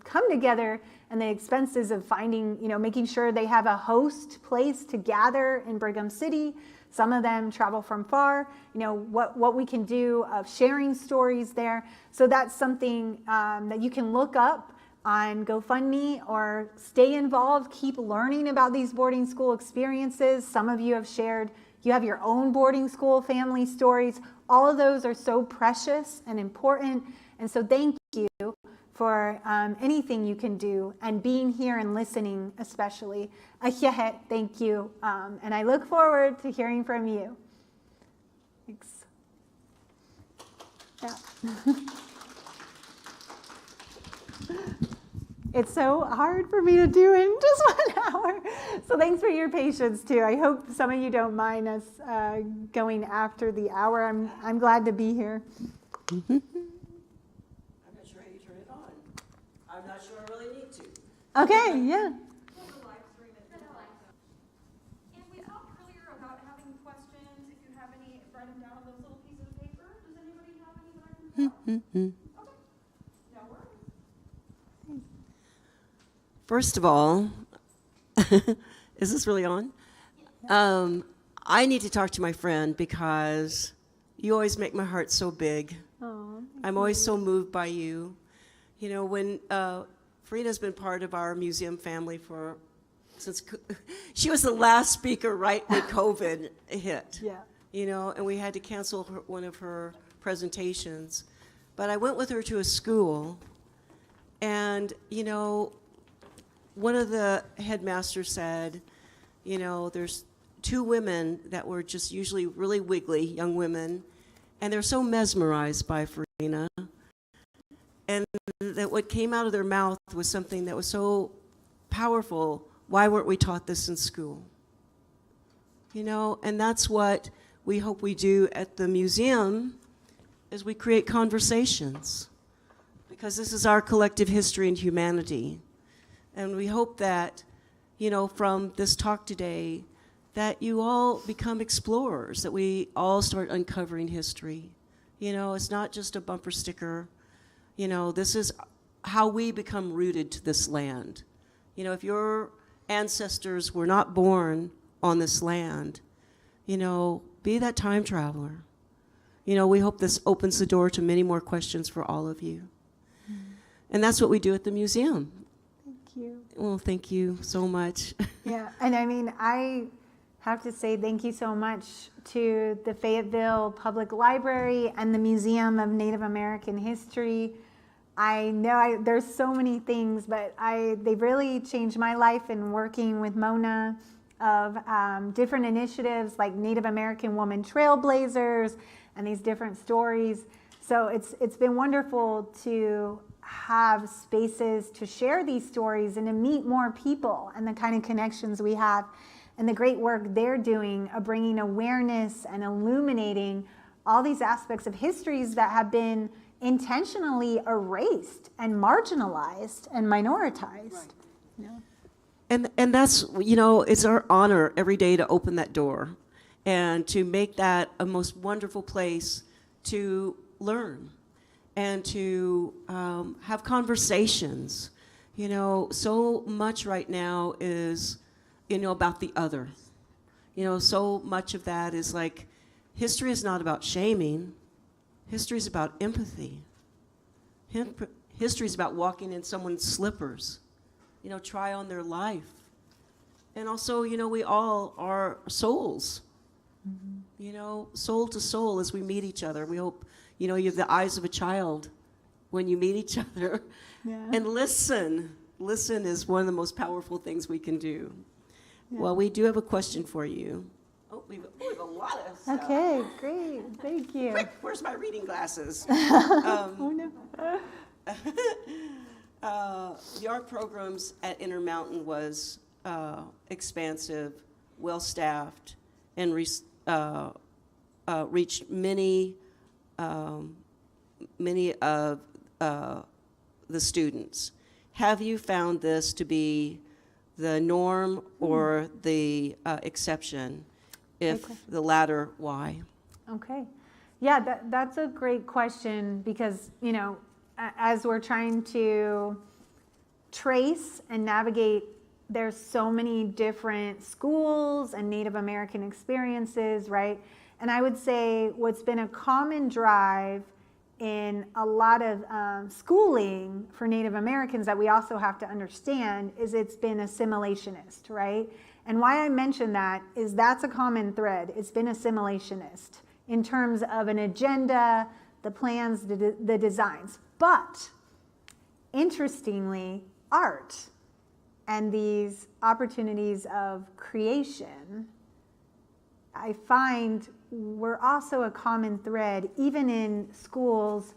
come together, and the expenses of finding, making sure they have a host place to gather in Brigham City. Some of them travel from far, what we can do of sharing stories there. So that's something that you can look up on GoFundMe or stay involved, keep learning about these boarding school experiences. Some of you have shared, you have your own boarding school family stories. All of those are so precious and important. And so thank you for anything you can do, and being here and listening especially. Thank you. And I look forward to hearing from you. Thanks. Yeah. It's so hard for me to do in just 1 hour. So thanks for your patience too. I hope some of you don't mind us going after the hour. I'm glad to be here. I'm not sure how you turn it on. I'm not sure I really need to. Okay, yeah. And we talked earlier about having questions. If you have any, write them down on those little pieces of paper. Does anybody have any that I can Okay. No worries. First of all, is this really on? I need to talk to my friend because you always make my heart so big. Oh, I'm always so moved by you. When Farina's been part of our museum family since she was the last speaker right when COVID hit. yeah. And we had to cancel one of her presentations. But I went with her to a school, and one of the headmasters said, there's 2 women that were just usually really wiggly, young women, and they're so mesmerized by Farina. And that what came out of their mouth was something that was so powerful. Why weren't we taught this in school? And that's what we hope we do at the museum, is we create conversations, because this is our collective history and humanity. And we hope that, from this talk today, that you all become explorers, that we all start uncovering history. It's not just a bumper sticker. This is how we become rooted to this land. If your ancestors were not born on this land, be that time traveler. We hope this opens the door to many more questions for all of you. And that's what we do at the museum. Thank you. Well, thank you so much. Yeah, and I have to say thank you so much to the Fayetteville Public Library and the Museum of Native American History. I know there's so many things, but they've really changed my life in working with MONAH of different initiatives like Native American Woman Trailblazers and these different stories. So it's been wonderful to have spaces to share these stories and to meet more people and the kind of connections we have and the great work they're doing of bringing awareness and illuminating all these aspects of histories that have been intentionally erased and marginalized and minoritized. Right. And that's, it's our honor every day to open that door and to make that a most wonderful place to learn and to have conversations. So much right now is, about the other. So much of that is like, history is not about shaming. History is about empathy. History is about walking in someone's slippers, try on their life. And also, we all are souls. Soul to soul as we meet each other. We hope, you have the eyes of a child when you meet each other. Yeah. And listen. Listen is one of the most powerful things we can do. Yeah. Well, we do have a question for you. Oh, we have a lot of stuff. Okay, great. Thank you. Quick, where's my reading glasses? Oh, no. The art programs at Intermountain was expansive, well-staffed, and reached many of the students. Have you found this to be the norm or the exception? If the latter, why? Okay. Yeah, that's a great question because, as we're trying to trace and navigate, there's so many different schools and Native American experiences, right? And I would say what's been a common drive in a lot of schooling for Native Americans that we also have to understand is it's been assimilationist, right? And why I mention that is that's a common thread. It's been assimilationist in terms of an agenda, the plans, the designs. But interestingly, art and these opportunities of creation, I find were also a common thread, even in schools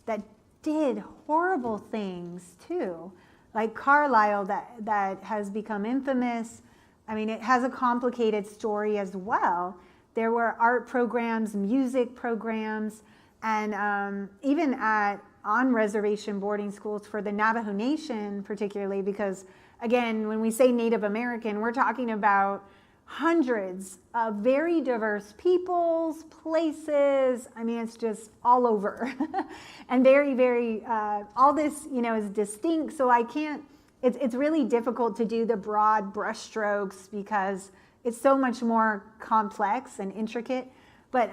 that did horrible things too, like Carlisle that has become infamous. I mean, it has a complicated story as well. There were art programs, music programs, and even on reservation boarding schools for the Navajo Nation particularly, because again, when we say Native American, we're talking about hundreds of very diverse peoples, places. I mean, it's just all over. And very, very, all this, is distinct. So it's really difficult to do the broad brushstrokes because it's so much more complex and intricate. But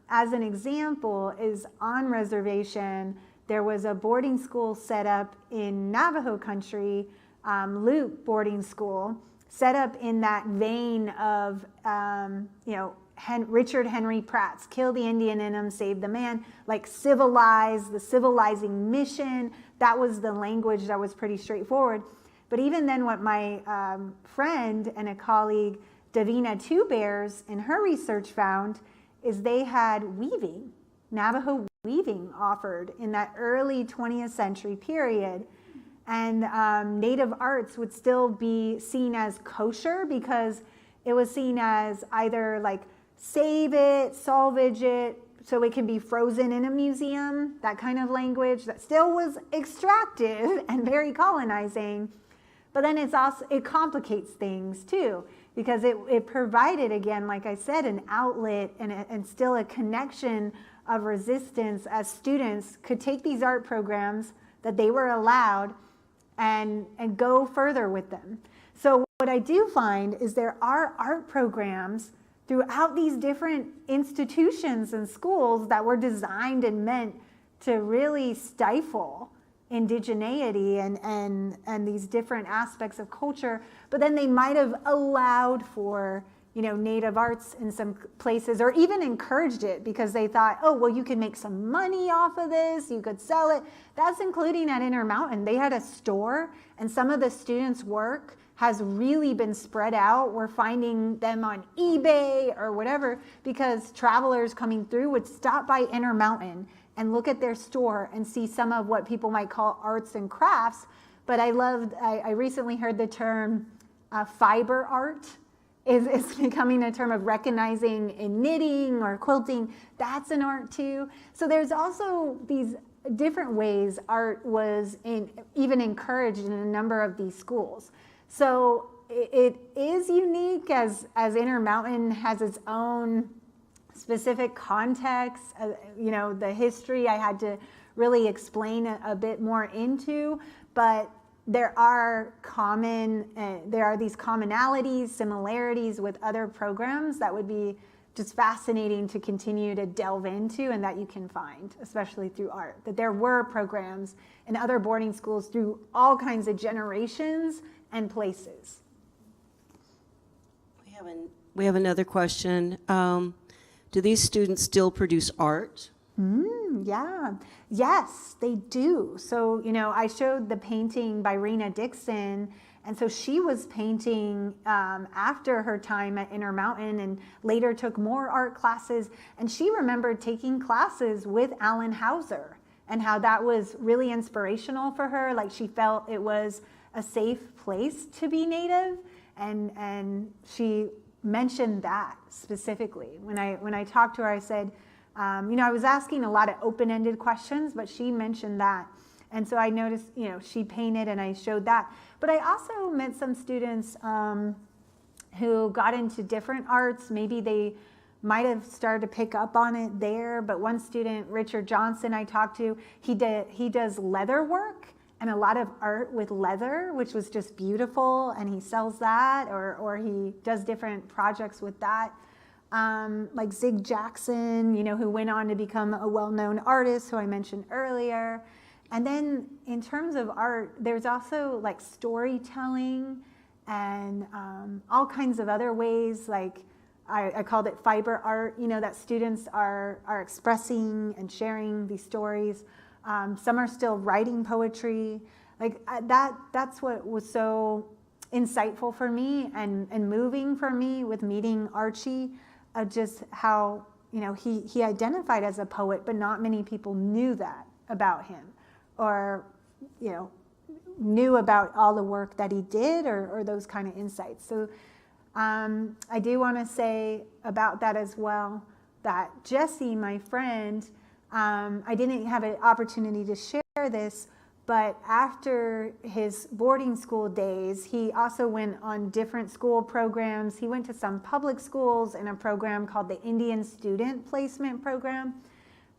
as an example, is on reservation, there was a boarding school set up in Navajo country, Luke Boarding School, set up in that vein of, Richard Henry Pratt's Kill the Indian in Him, Save the Man, like the civilizing mission. That was the language that was pretty straightforward. But even then what my friend and a colleague, Davina Two Bears, in her research found is they had weaving, Navajo weaving offered in that early 20th century period. And native arts would still be seen as kosher because it was seen as either like save it, salvage it, so it can be frozen in a museum, that kind of language that still was extractive and very colonizing. But then it complicates things too, because it provided, again, like I said, an outlet and still a connection of resistance as students could take these art programs that they were allowed and go further with them. So what I do find is there are art programs throughout these different institutions and schools that were designed and meant to really stifle indigeneity and these different aspects of culture, but then they might have allowed for native arts in some places, or even encouraged it because they thought, oh, well, you can make some money off of this, you could sell it. That's including at Intermountain. They had a store, and some of the students' work has really been spread out. We're finding them on eBay or whatever because travelers coming through would stop by Intermountain and look at their store and see some of what people might call arts and crafts. But I recently heard the term fiber art is becoming a term of recognizing in knitting or quilting. That's an art too. So there's also these different ways art was even encouraged in a number of these schools. So it is unique as Intermountain has its own specific context, the history I had to really explain a bit more into, but there are these commonalities, similarities with other programs that would be just fascinating to continue to delve into and that you can find, especially through art. That there were programs in other boarding schools through all kinds of generations and places. We have another question. Do these students still produce art? Yeah. Yes, they do. So, I showed the painting by Rena Dixon, and so she was painting after her time at Intermountain and later took more art classes. And she remembered taking classes with Alanhauser and how that was really inspirational for her. Like, she felt it was a safe place to be Native. And she mentioned that specifically. When I talked to her, I said, I was asking a lot of open-ended questions, but she mentioned that. And so I noticed, she painted and I showed that. But I also met some students who got into different arts. Maybe they might have started to pick up on it there. But one student, Richard Johnson, I talked to, he does leather work and a lot of art with leather, which was just beautiful. And he sells that, or he does different projects with that. Like Zig Jackson, who went on to become a well-known artist, who I mentioned earlier. And then in terms of art, there's also like storytelling and all kinds of other ways, like I called it fiber art, that students are expressing and sharing these stories. Some are still writing poetry. Like that's what was so insightful for me and moving for me with meeting Archie, just how, he identified as a poet, but not many people knew that about him, or, knew about all the work that he did, or those kind of insights. So I do want to say about that as well, that Jesse, my friend, I didn't have an opportunity to share this, but after his boarding school days, he also went on different school programs. He went to some public schools in a program called the Indian Student Placement Program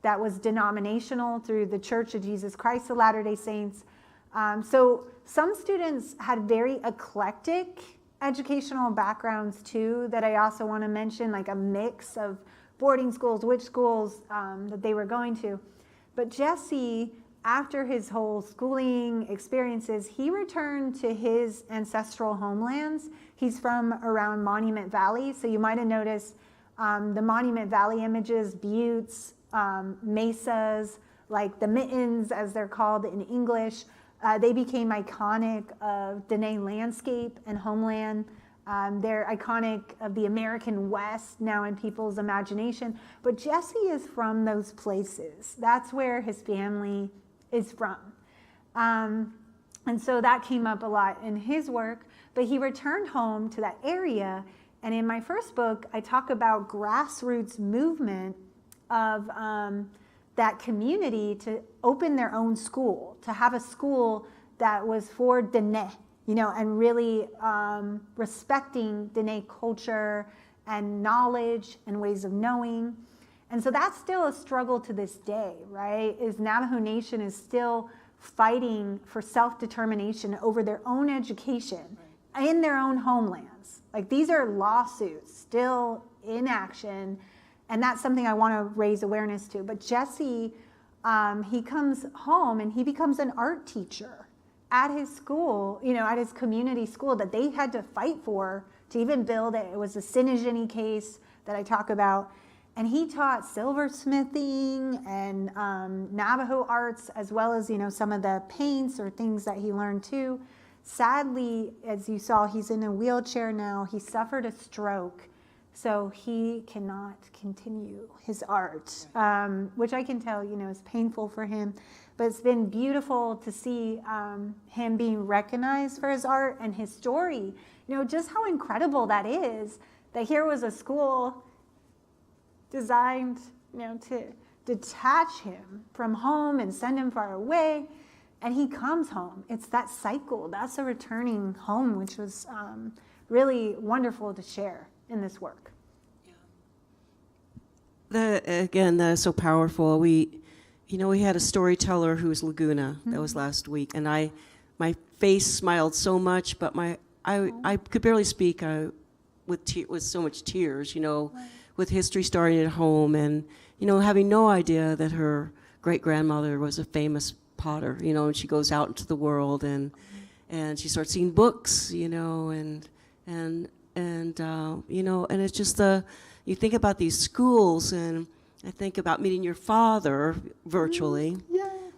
that was denominational through the Church of Jesus Christ of Latter-day Saints. So some students had very eclectic educational backgrounds too, that I also want to mention, like a mix of boarding schools, which schools that they were going to. But Jesse, after his whole schooling experiences, he returned to his ancestral homelands. He's from around Monument Valley, so you might have noticed the Monument Valley images, buttes, mesas, like the mittens as they're called in English. They became iconic of Diné landscape and homeland. They're iconic of the American West now in people's imagination. But Jesse is from those places. That's where his family is from. And so that came up a lot in his work, but he returned home to that area. And in my first book, I talk about grassroots movement of that community to open their own school, to have a school that was for Diné, and really respecting Diné culture and knowledge and ways of knowing. And so that's still a struggle to this day, right? Navajo Nation is still fighting for self-determination over their own education in their own homelands. Like, these are lawsuits still in action, and that's something I want to raise awareness to. But Jesse, he comes home and he becomes an art teacher at his school, at his community school that they had to fight for to even build it. It was a Sinigini case that I talk about. And he taught silversmithing and Navajo arts, as well as, some of the paints or things that he learned too. Sadly, as you saw, he's in a wheelchair now. He suffered a stroke, so he cannot continue his art, which I can tell, is painful for him. But it's been beautiful to see him being recognized for his art and his story. Just how incredible that is, that here was a school designed, to detach him from home and send him far away, and he comes home. It's that cycle. That's a returning home, which was really wonderful to share in this work. Again, that is so powerful. We had a storyteller who was Laguna. That was last week, and my face smiled so much, but I could barely speak with so much tears. With history starting at home, and having no idea that her great-grandmother was a famous potter, and she goes out into the world and she starts seeing books, and And, you know, and it's just you think about these schools, and I think about meeting your father virtually,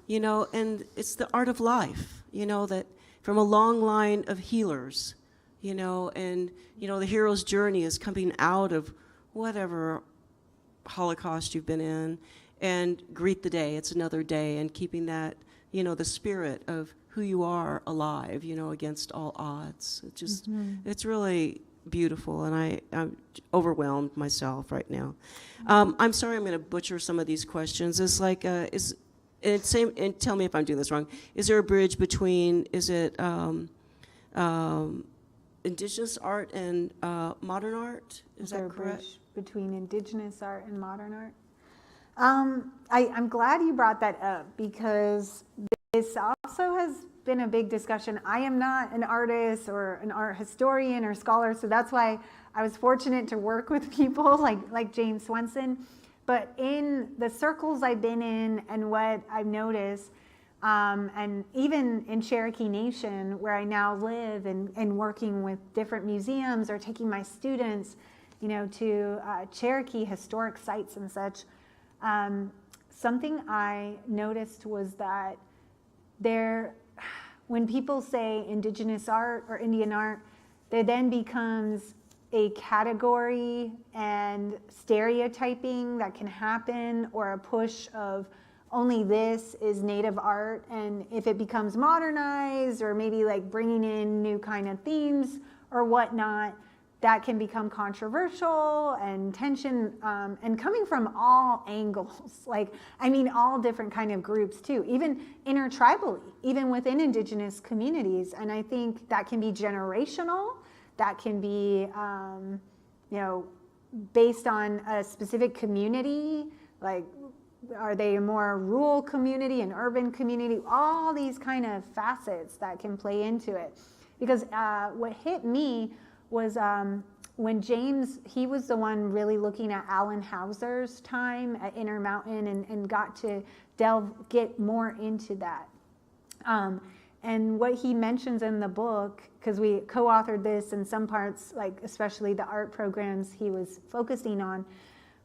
you know, and it's the art of life, you know, that from a long line of healers, you know, and, you know, the hero's journey is coming out of whatever Holocaust you've been in, and greet the day, it's another day, and keeping that, you know, the spirit of who you are alive, you know, against all odds. It just, it's really beautiful, and I'm overwhelmed myself right now. I'm sorry, I'm going to butcher some of these questions. It's like, and tell me if I'm doing this wrong. Is there a bridge between, is it indigenous art and modern art? Is that correct? Bridge between indigenous art and modern art? I'm glad you brought that up, because this also has been a big discussion. I am not an artist or an art historian or scholar, so that's why I was fortunate to work with people like James Swenson. But in the circles I've been in and what I've noticed, and even in Cherokee Nation, where I now live, and working with different museums or taking my students, you know, to Cherokee historic sites and such, something I noticed was that when people say indigenous art or Indian art, there then becomes a category and stereotyping that can happen, or a push of only this is native art, and if it becomes modernized or maybe like bringing in new kind of themes or whatnot, that can become controversial and tension, and coming from all angles, like, I mean, all different kind of groups too, even intertribally, even within indigenous communities. And I think that can be generational, that can be, you know, based on a specific community, like, are they a more rural community, an urban community, all these kind of facets that can play into it. Because what hit me was when James, he was the one really looking at Alanhauser's time at Intermountain, and got to get more into that. And what he mentions in the book, because we co-authored this in some parts, like especially the art programs he was focusing on,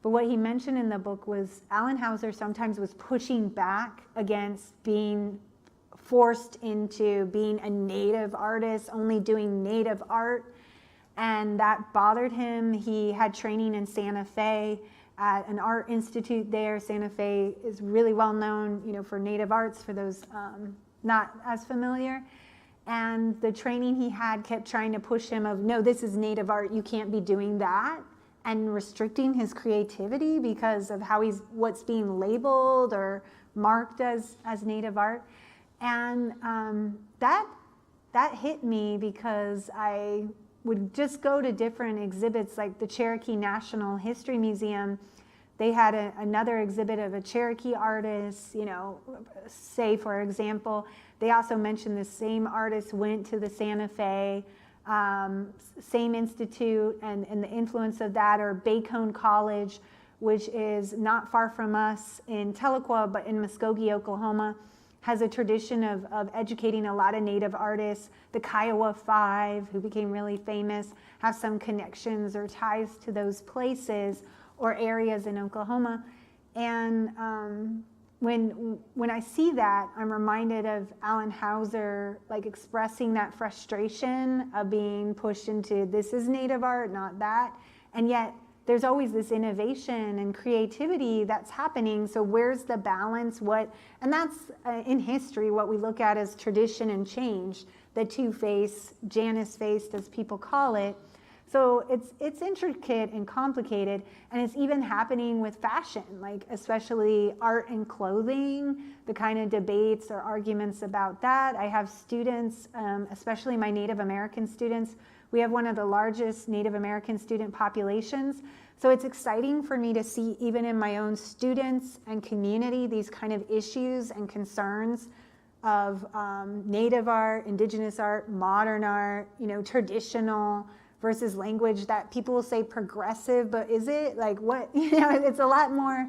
but what he mentioned in the book was Alanhauser sometimes was pushing back against being forced into being a native artist, only doing native art. And that bothered him. He had training in Santa Fe at an art institute there. Santa Fe is really well known, you know, for native arts, for those not as familiar. And the training he had kept trying to push him of, no, this is native art, you can't be doing that, and restricting his creativity because of how what's being labeled or marked as native art. And that hit me, because I would just go to different exhibits, like the Cherokee National History Museum. They had another exhibit of a Cherokee artist, you know, say, for example, they also mentioned the same artist went to the Santa Fe, same institute, and the influence of that, or Bacone College, which is not far from us in Tahlequah, but in Muskogee, Oklahoma, has a tradition of educating a lot of native artists. The Kiowa Five, who became really famous, have some connections or ties to those places or areas in Oklahoma. And when I see that, I'm reminded of Alanhauser, like expressing that frustration of being pushed into, this is native art, not that. And yet there's always this innovation and creativity that's happening. So where's the balance? And that's in history what we look at as tradition and change, the two-face, Janus-faced as people call it. So it's intricate and complicated, and it's even happening with fashion, like especially art and clothing, the kind of debates or arguments about that. I have students, especially my Native American students. We have one of the largest Native American student populations. So it's exciting for me to see, even in my own students and community, these kind of issues and concerns of native art, indigenous art, modern art, you know, traditional versus language that people will say progressive, but is it like what? You know, it's a lot more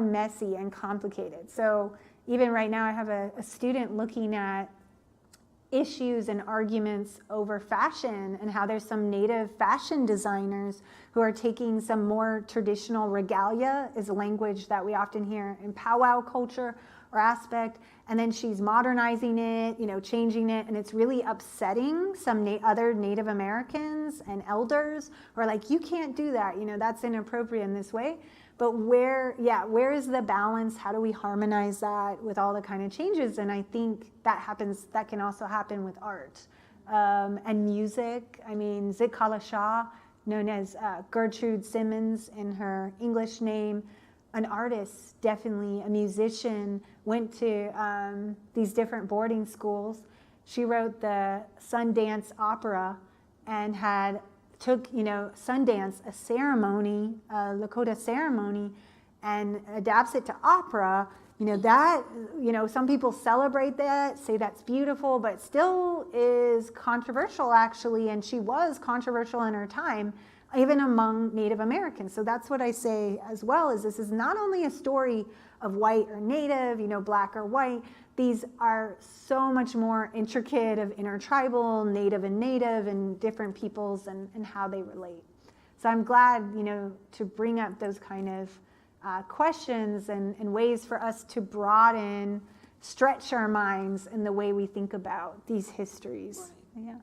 messy and complicated. So even right now, I have a student looking at issues and arguments over fashion, and how there's some native fashion designers who are taking some more traditional regalia, is a language that we often hear in powwow culture or aspect, and then she's modernizing it, changing it, and it's really upsetting some other Native Americans and elders who are like, you can't do that, that's inappropriate in this way. But where is the balance? How do we harmonize that with all the kind of changes? And I think that can also happen with art and music. I mean, Zikala Shah, known as Gertrude Simmons in her English name, an artist, definitely a musician, went to these different boarding schools. She wrote the Sundance Opera and took Sundance, a ceremony, a Lakota ceremony, and adapts it to opera. Some people celebrate that, say that's beautiful, but still is controversial, actually, and she was controversial in her time, even among Native Americans. So that's what I say as well, is this is not only a story of white or Native, black or white. These are so much more intricate of intertribal, Native and different peoples and how they relate. So I'm glad, to bring up those kind of questions and ways for us to broaden, stretch our minds in the way we think about these histories. Right.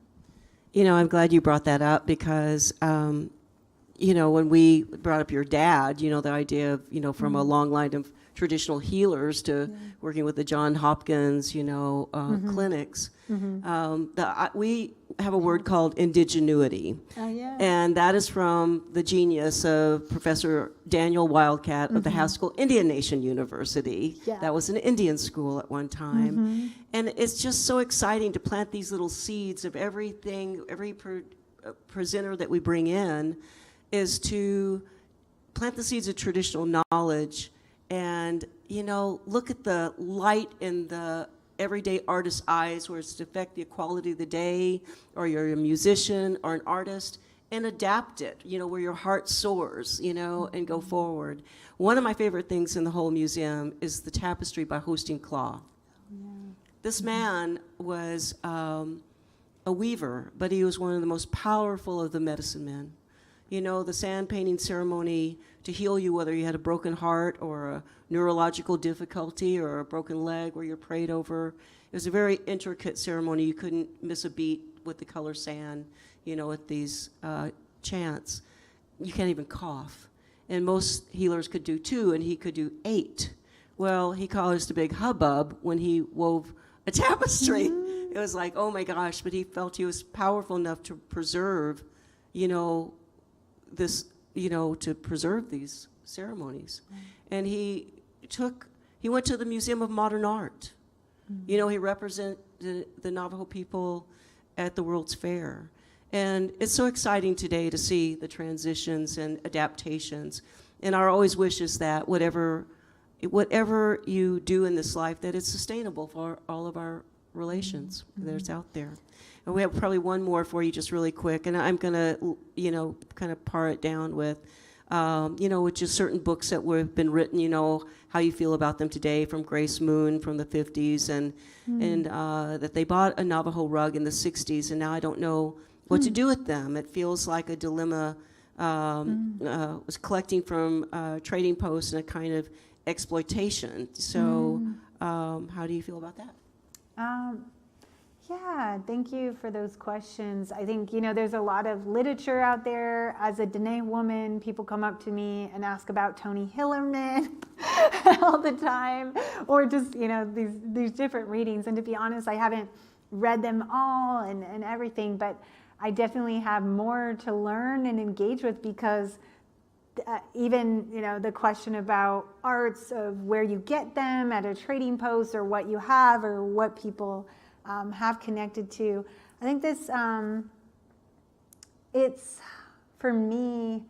Yeah. I'm glad you brought that up because, when we brought up your dad, the idea of, from a long line of traditional healers to working with the John Hopkins, clinics. We have a word called indigenuity. And that is from the genius of Professor Daniel Wildcat of the Haskell Indian Nation University. That was an Indian school at one time. And it's just so exciting to plant these little seeds of everything, every presenter that we bring in is to plant the seeds of traditional knowledge and, look at the light in the everyday artist's eyes where it's to affect the quality of the day, or you're a musician or an artist, and adapt it, where your heart soars, and go forward. One of my favorite things in the whole museum is the tapestry by Hosting Claw. This man was a weaver, but he was one of the most powerful of the medicine men. The sand painting ceremony to heal you, whether you had a broken heart or a neurological difficulty or a broken leg where you're prayed over. It was a very intricate ceremony. You couldn't miss a beat with the color sand, at these chants. You can't even cough. And most healers could do 2, and he could do 8. Well, he caused a big hubbub when he wove a tapestry. It was like, oh my gosh, but he felt he was powerful enough to preserve, to preserve these ceremonies. And he went to the Museum of Modern Art. He represented the Navajo people at the World's Fair. And it's so exciting today to see the transitions and adaptations. And our always wish is that whatever you do in this life, that it's sustainable for all of our relations that's out there. And we have probably one more for you just really quick, and I'm going to, kind of par it down with, with just certain books that have been written, how you feel about them today, from Grace Moon from the 50s, and that they bought a Navajo rug in the 60s, and now I don't know what to do with them. It feels like a dilemma. Was collecting from trading posts and a kind of exploitation. So how do you feel about that? Yeah, thank you for those questions. I think, there's a lot of literature out there. As a Diné woman, people come up to me and ask about Tony Hillerman all the time, or just, these different readings. And to be honest, I haven't read them all and everything, but I definitely have more to learn and engage with, because even, the question about arts, of where you get them at a trading post, or what you have, or what people have connected to. I think this, it's, for me,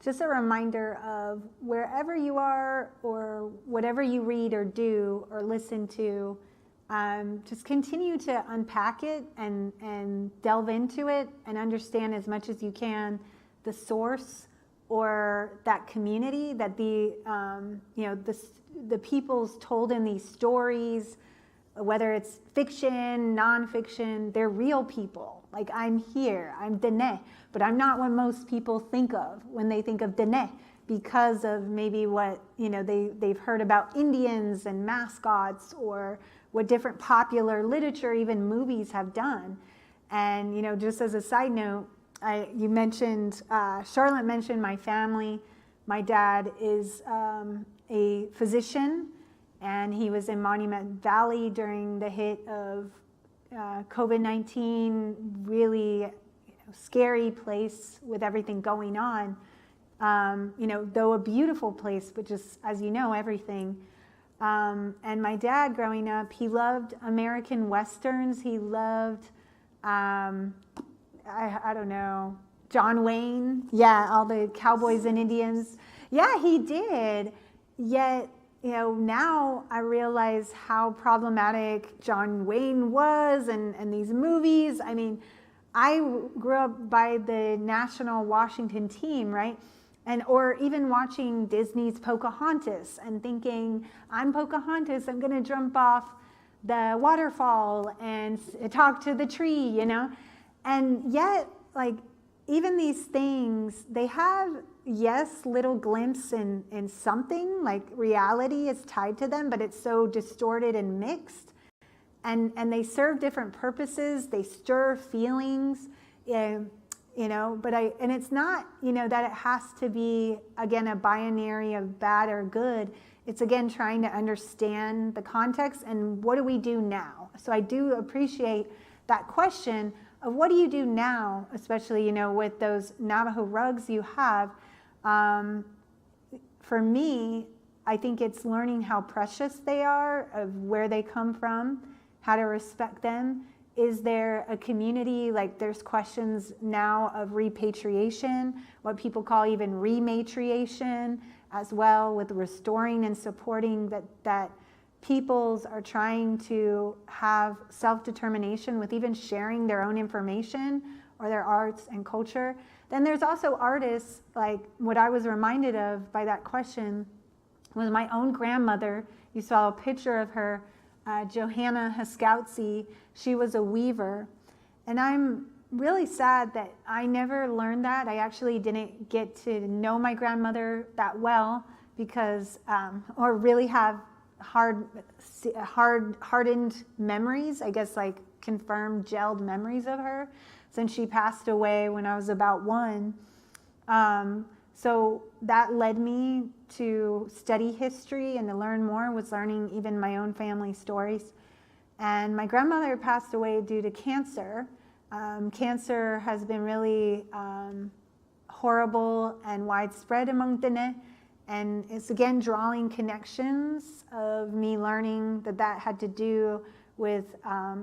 just a reminder of wherever you are, or whatever you read or do or listen to, just continue to unpack it and delve into it and understand as much as you can the source, or that community that the peoples told in these stories, whether it's fiction, nonfiction, they're real people. Like, I'm here, I'm Diné, but I'm not what most people think of when they think of Diné, because of maybe what, you know, they've heard about Indians and mascots, or what different popular literature, even movies, have done. And, you know, just as a side note, you mentioned, Charlotte mentioned my family. My dad is a physician, and he was in Monument Valley during the hit of COVID-19, really scary place with everything going on. You know, though a beautiful place, but just, as you know, everything. And my dad, growing up, he loved American Westerns. He loved, I don't know, John Wayne. Yeah, all the cowboys and Indians. Yeah, he did. Yet, you know, now I realize how problematic John Wayne was, and these movies. I mean, I grew up by the national Washington team, right? And, or even watching Disney's Pocahontas and thinking, I'm Pocahontas, I'm gonna jump off the waterfall and talk to the tree, you know? And yet, like, even these things, they have, yes, little glimpse in something, like reality is tied to them, but it's so distorted and mixed. And they serve different purposes, they stir feelings, you know, but and it's not, you know, that it has to be, again, a binary of bad or good. It's, again, trying to understand the context and what do we do now? So I do appreciate that question of what do you do now, especially, you know, with those Navajo rugs you have. For me, I think it's learning how precious they are, of where they come from, how to respect them. Is there a community, like there's questions now of repatriation, what people call even rematriation as well, with restoring and supporting that peoples are trying to have self-determination with even sharing their own information or their arts and culture. Then there's also artists, like what I was reminded of by that question was my own grandmother. You saw a picture of her, Johanna Haskoutsi. She was a weaver, and I'm really sad that I never learned that. I actually didn't get to know my grandmother that well because, or really have hardened memories, I guess, like confirmed, gelled memories of her, since she passed away when I was about 1. So that led me to study history and to learn more, was learning even my own family stories. And my grandmother passed away due to cancer. Cancer has been really horrible and widespread among Diné. And it's, again, drawing connections of me learning that had to do with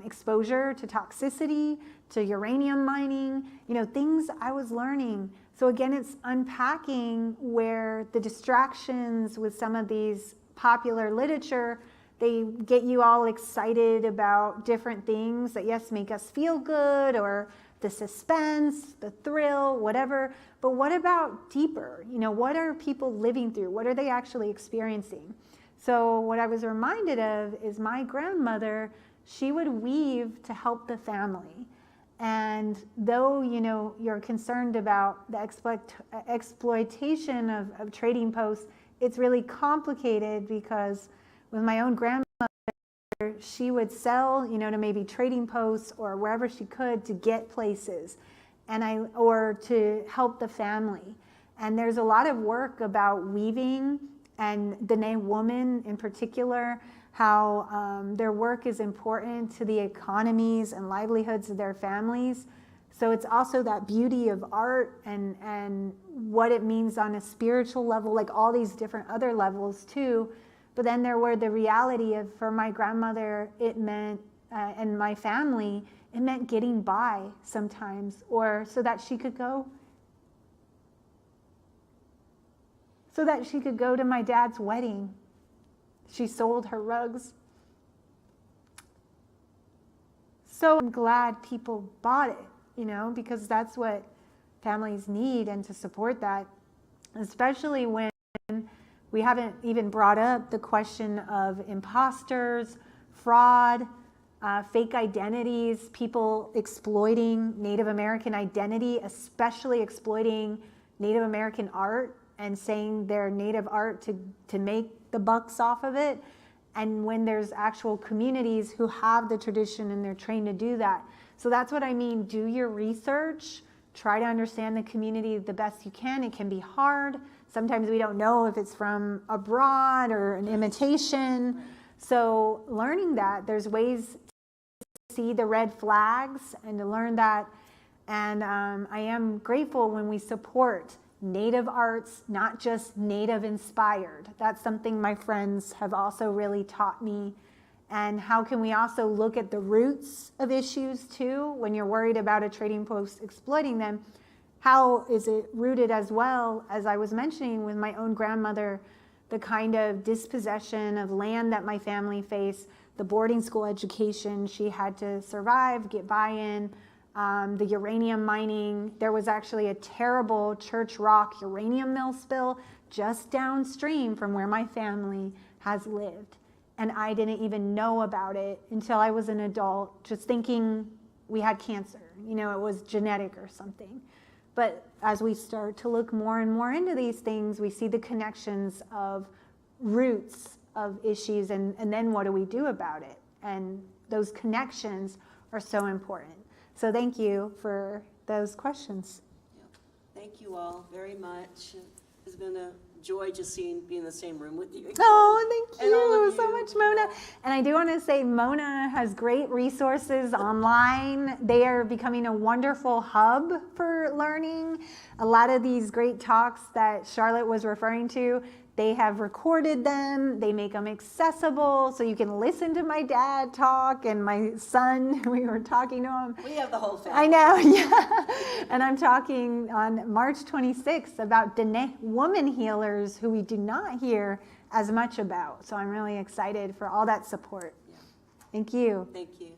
exposure to toxicity, to uranium mining, you know, things I was learning. So again, it's unpacking where the distractions with some of these popular literature, they get you all excited about different things that, yes, make us feel good, or the suspense, the thrill, whatever. But what about deeper? You know, what are people living through? What are they actually experiencing? So what I was reminded of is my grandmother, she would weave to help the family. And though, you know, you're concerned about the exploitation of trading posts, it's really complicated because with my own grandmother, she would sell, you know, to maybe trading posts or wherever she could to get places, or to help the family. And there's a lot of work about weaving, and Diné women in particular, how their work is important to the economies and livelihoods of their families. So it's also that beauty of art and what it means on a spiritual level, like all these different other levels too. But then there were the reality of, for my grandmother, it meant, and my family, it meant getting by sometimes, or so that she could go to my dad's wedding. She sold her rugs. So I'm glad people bought it, you know, because that's what families need, and to support that, especially when we haven't even brought up the question of imposters, fraud, fake identities, people exploiting Native American identity, especially exploiting Native American art and saying they're Native art to make the bucks off of it. And when there's actual communities who have the tradition and they're trained to do that. So that's what I mean. Do your research. Try to understand the community the best you can. It can be hard. Sometimes we don't know if it's from abroad or an imitation. So learning that, there's ways to see the red flags and to learn that. And I am grateful when we support Native arts, not just Native inspired. That's something my friends have also really taught me. And how can we also look at the roots of issues too? When you're worried about a trading post exploiting them, how is it rooted as well, as I was mentioning with my own grandmother, the kind of dispossession of land that my family faced, the boarding school education she had to survive, get buy-in, the uranium mining. There was actually a terrible Church Rock uranium mill spill just downstream from where my family has lived. And I didn't even know about it until I was an adult, just thinking we had cancer, you know, it was genetic or something. But as we start to look more and more into these things, we see the connections of roots of issues, and then what do we do about it? And those connections are so important. So thank you for those questions. Thank you all very much. It's been a joy just being in the same room with you again. Oh, thank And all you of so much, Mona. And I do want to say MONAH has great resources online. They are becoming a wonderful hub for learning. A lot of these great talks that Charlotte was referring to, they have recorded them. They make them accessible so you can listen to my dad talk and my son. We were talking to him. We have the whole family. I know, yeah. And I'm talking on March 26th about Diné woman healers who we do not hear as much about. So I'm really excited for all that support. Yeah. Thank you. Thank you.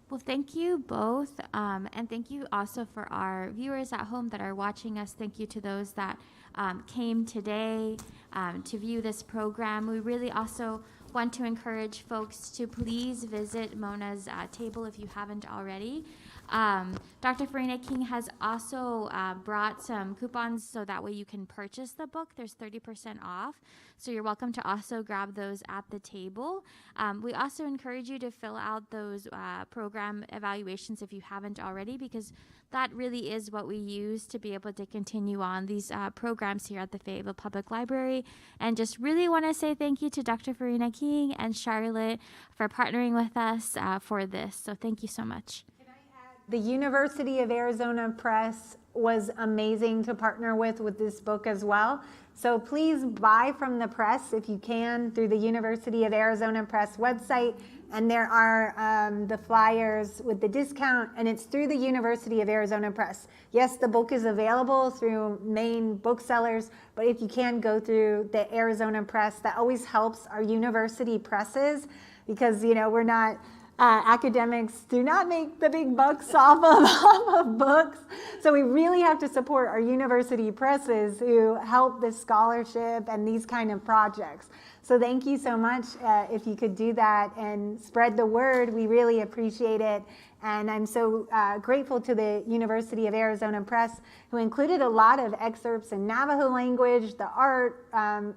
Well, thank you both. And thank you also for our viewers at home that are watching us. Thank you to those that came today to view this program. We really also want to encourage folks to please visit MONAH's table if you haven't already. Dr. Farina King has also brought some coupons so that way you can purchase the book. There's 30% off. So you're welcome to also grab those at the table. We also encourage you to fill out those program evaluations if you haven't already, because that really is what we use to be able to continue on these programs here at the Fayetteville Public Library. And just really want to say thank you to Dr. Farina King and Charlotte for partnering with us for this. So thank you so much. The University of Arizona Press was amazing to partner with this book as well. So please buy from the press if you can through the University of Arizona Press website. And there are the flyers with the discount, and it's through the University of Arizona Press. Yes, the book is available through main booksellers, but if you can go through the Arizona Press, that always helps our university presses, because, you know, we're not... academics do not make the big bucks off of books. So we really have to support our university presses who help this scholarship and these kind of projects. So thank you so much. If you could do that and spread the word, we really appreciate it. And I'm so grateful to the University of Arizona Press, who included a lot of excerpts in Navajo language, the art,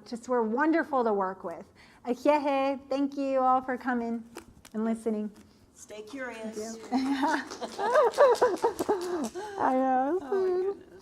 just were wonderful to work with. Ahyehe, thank you all for coming and listening. Stay curious. I know. Oh, my goodness.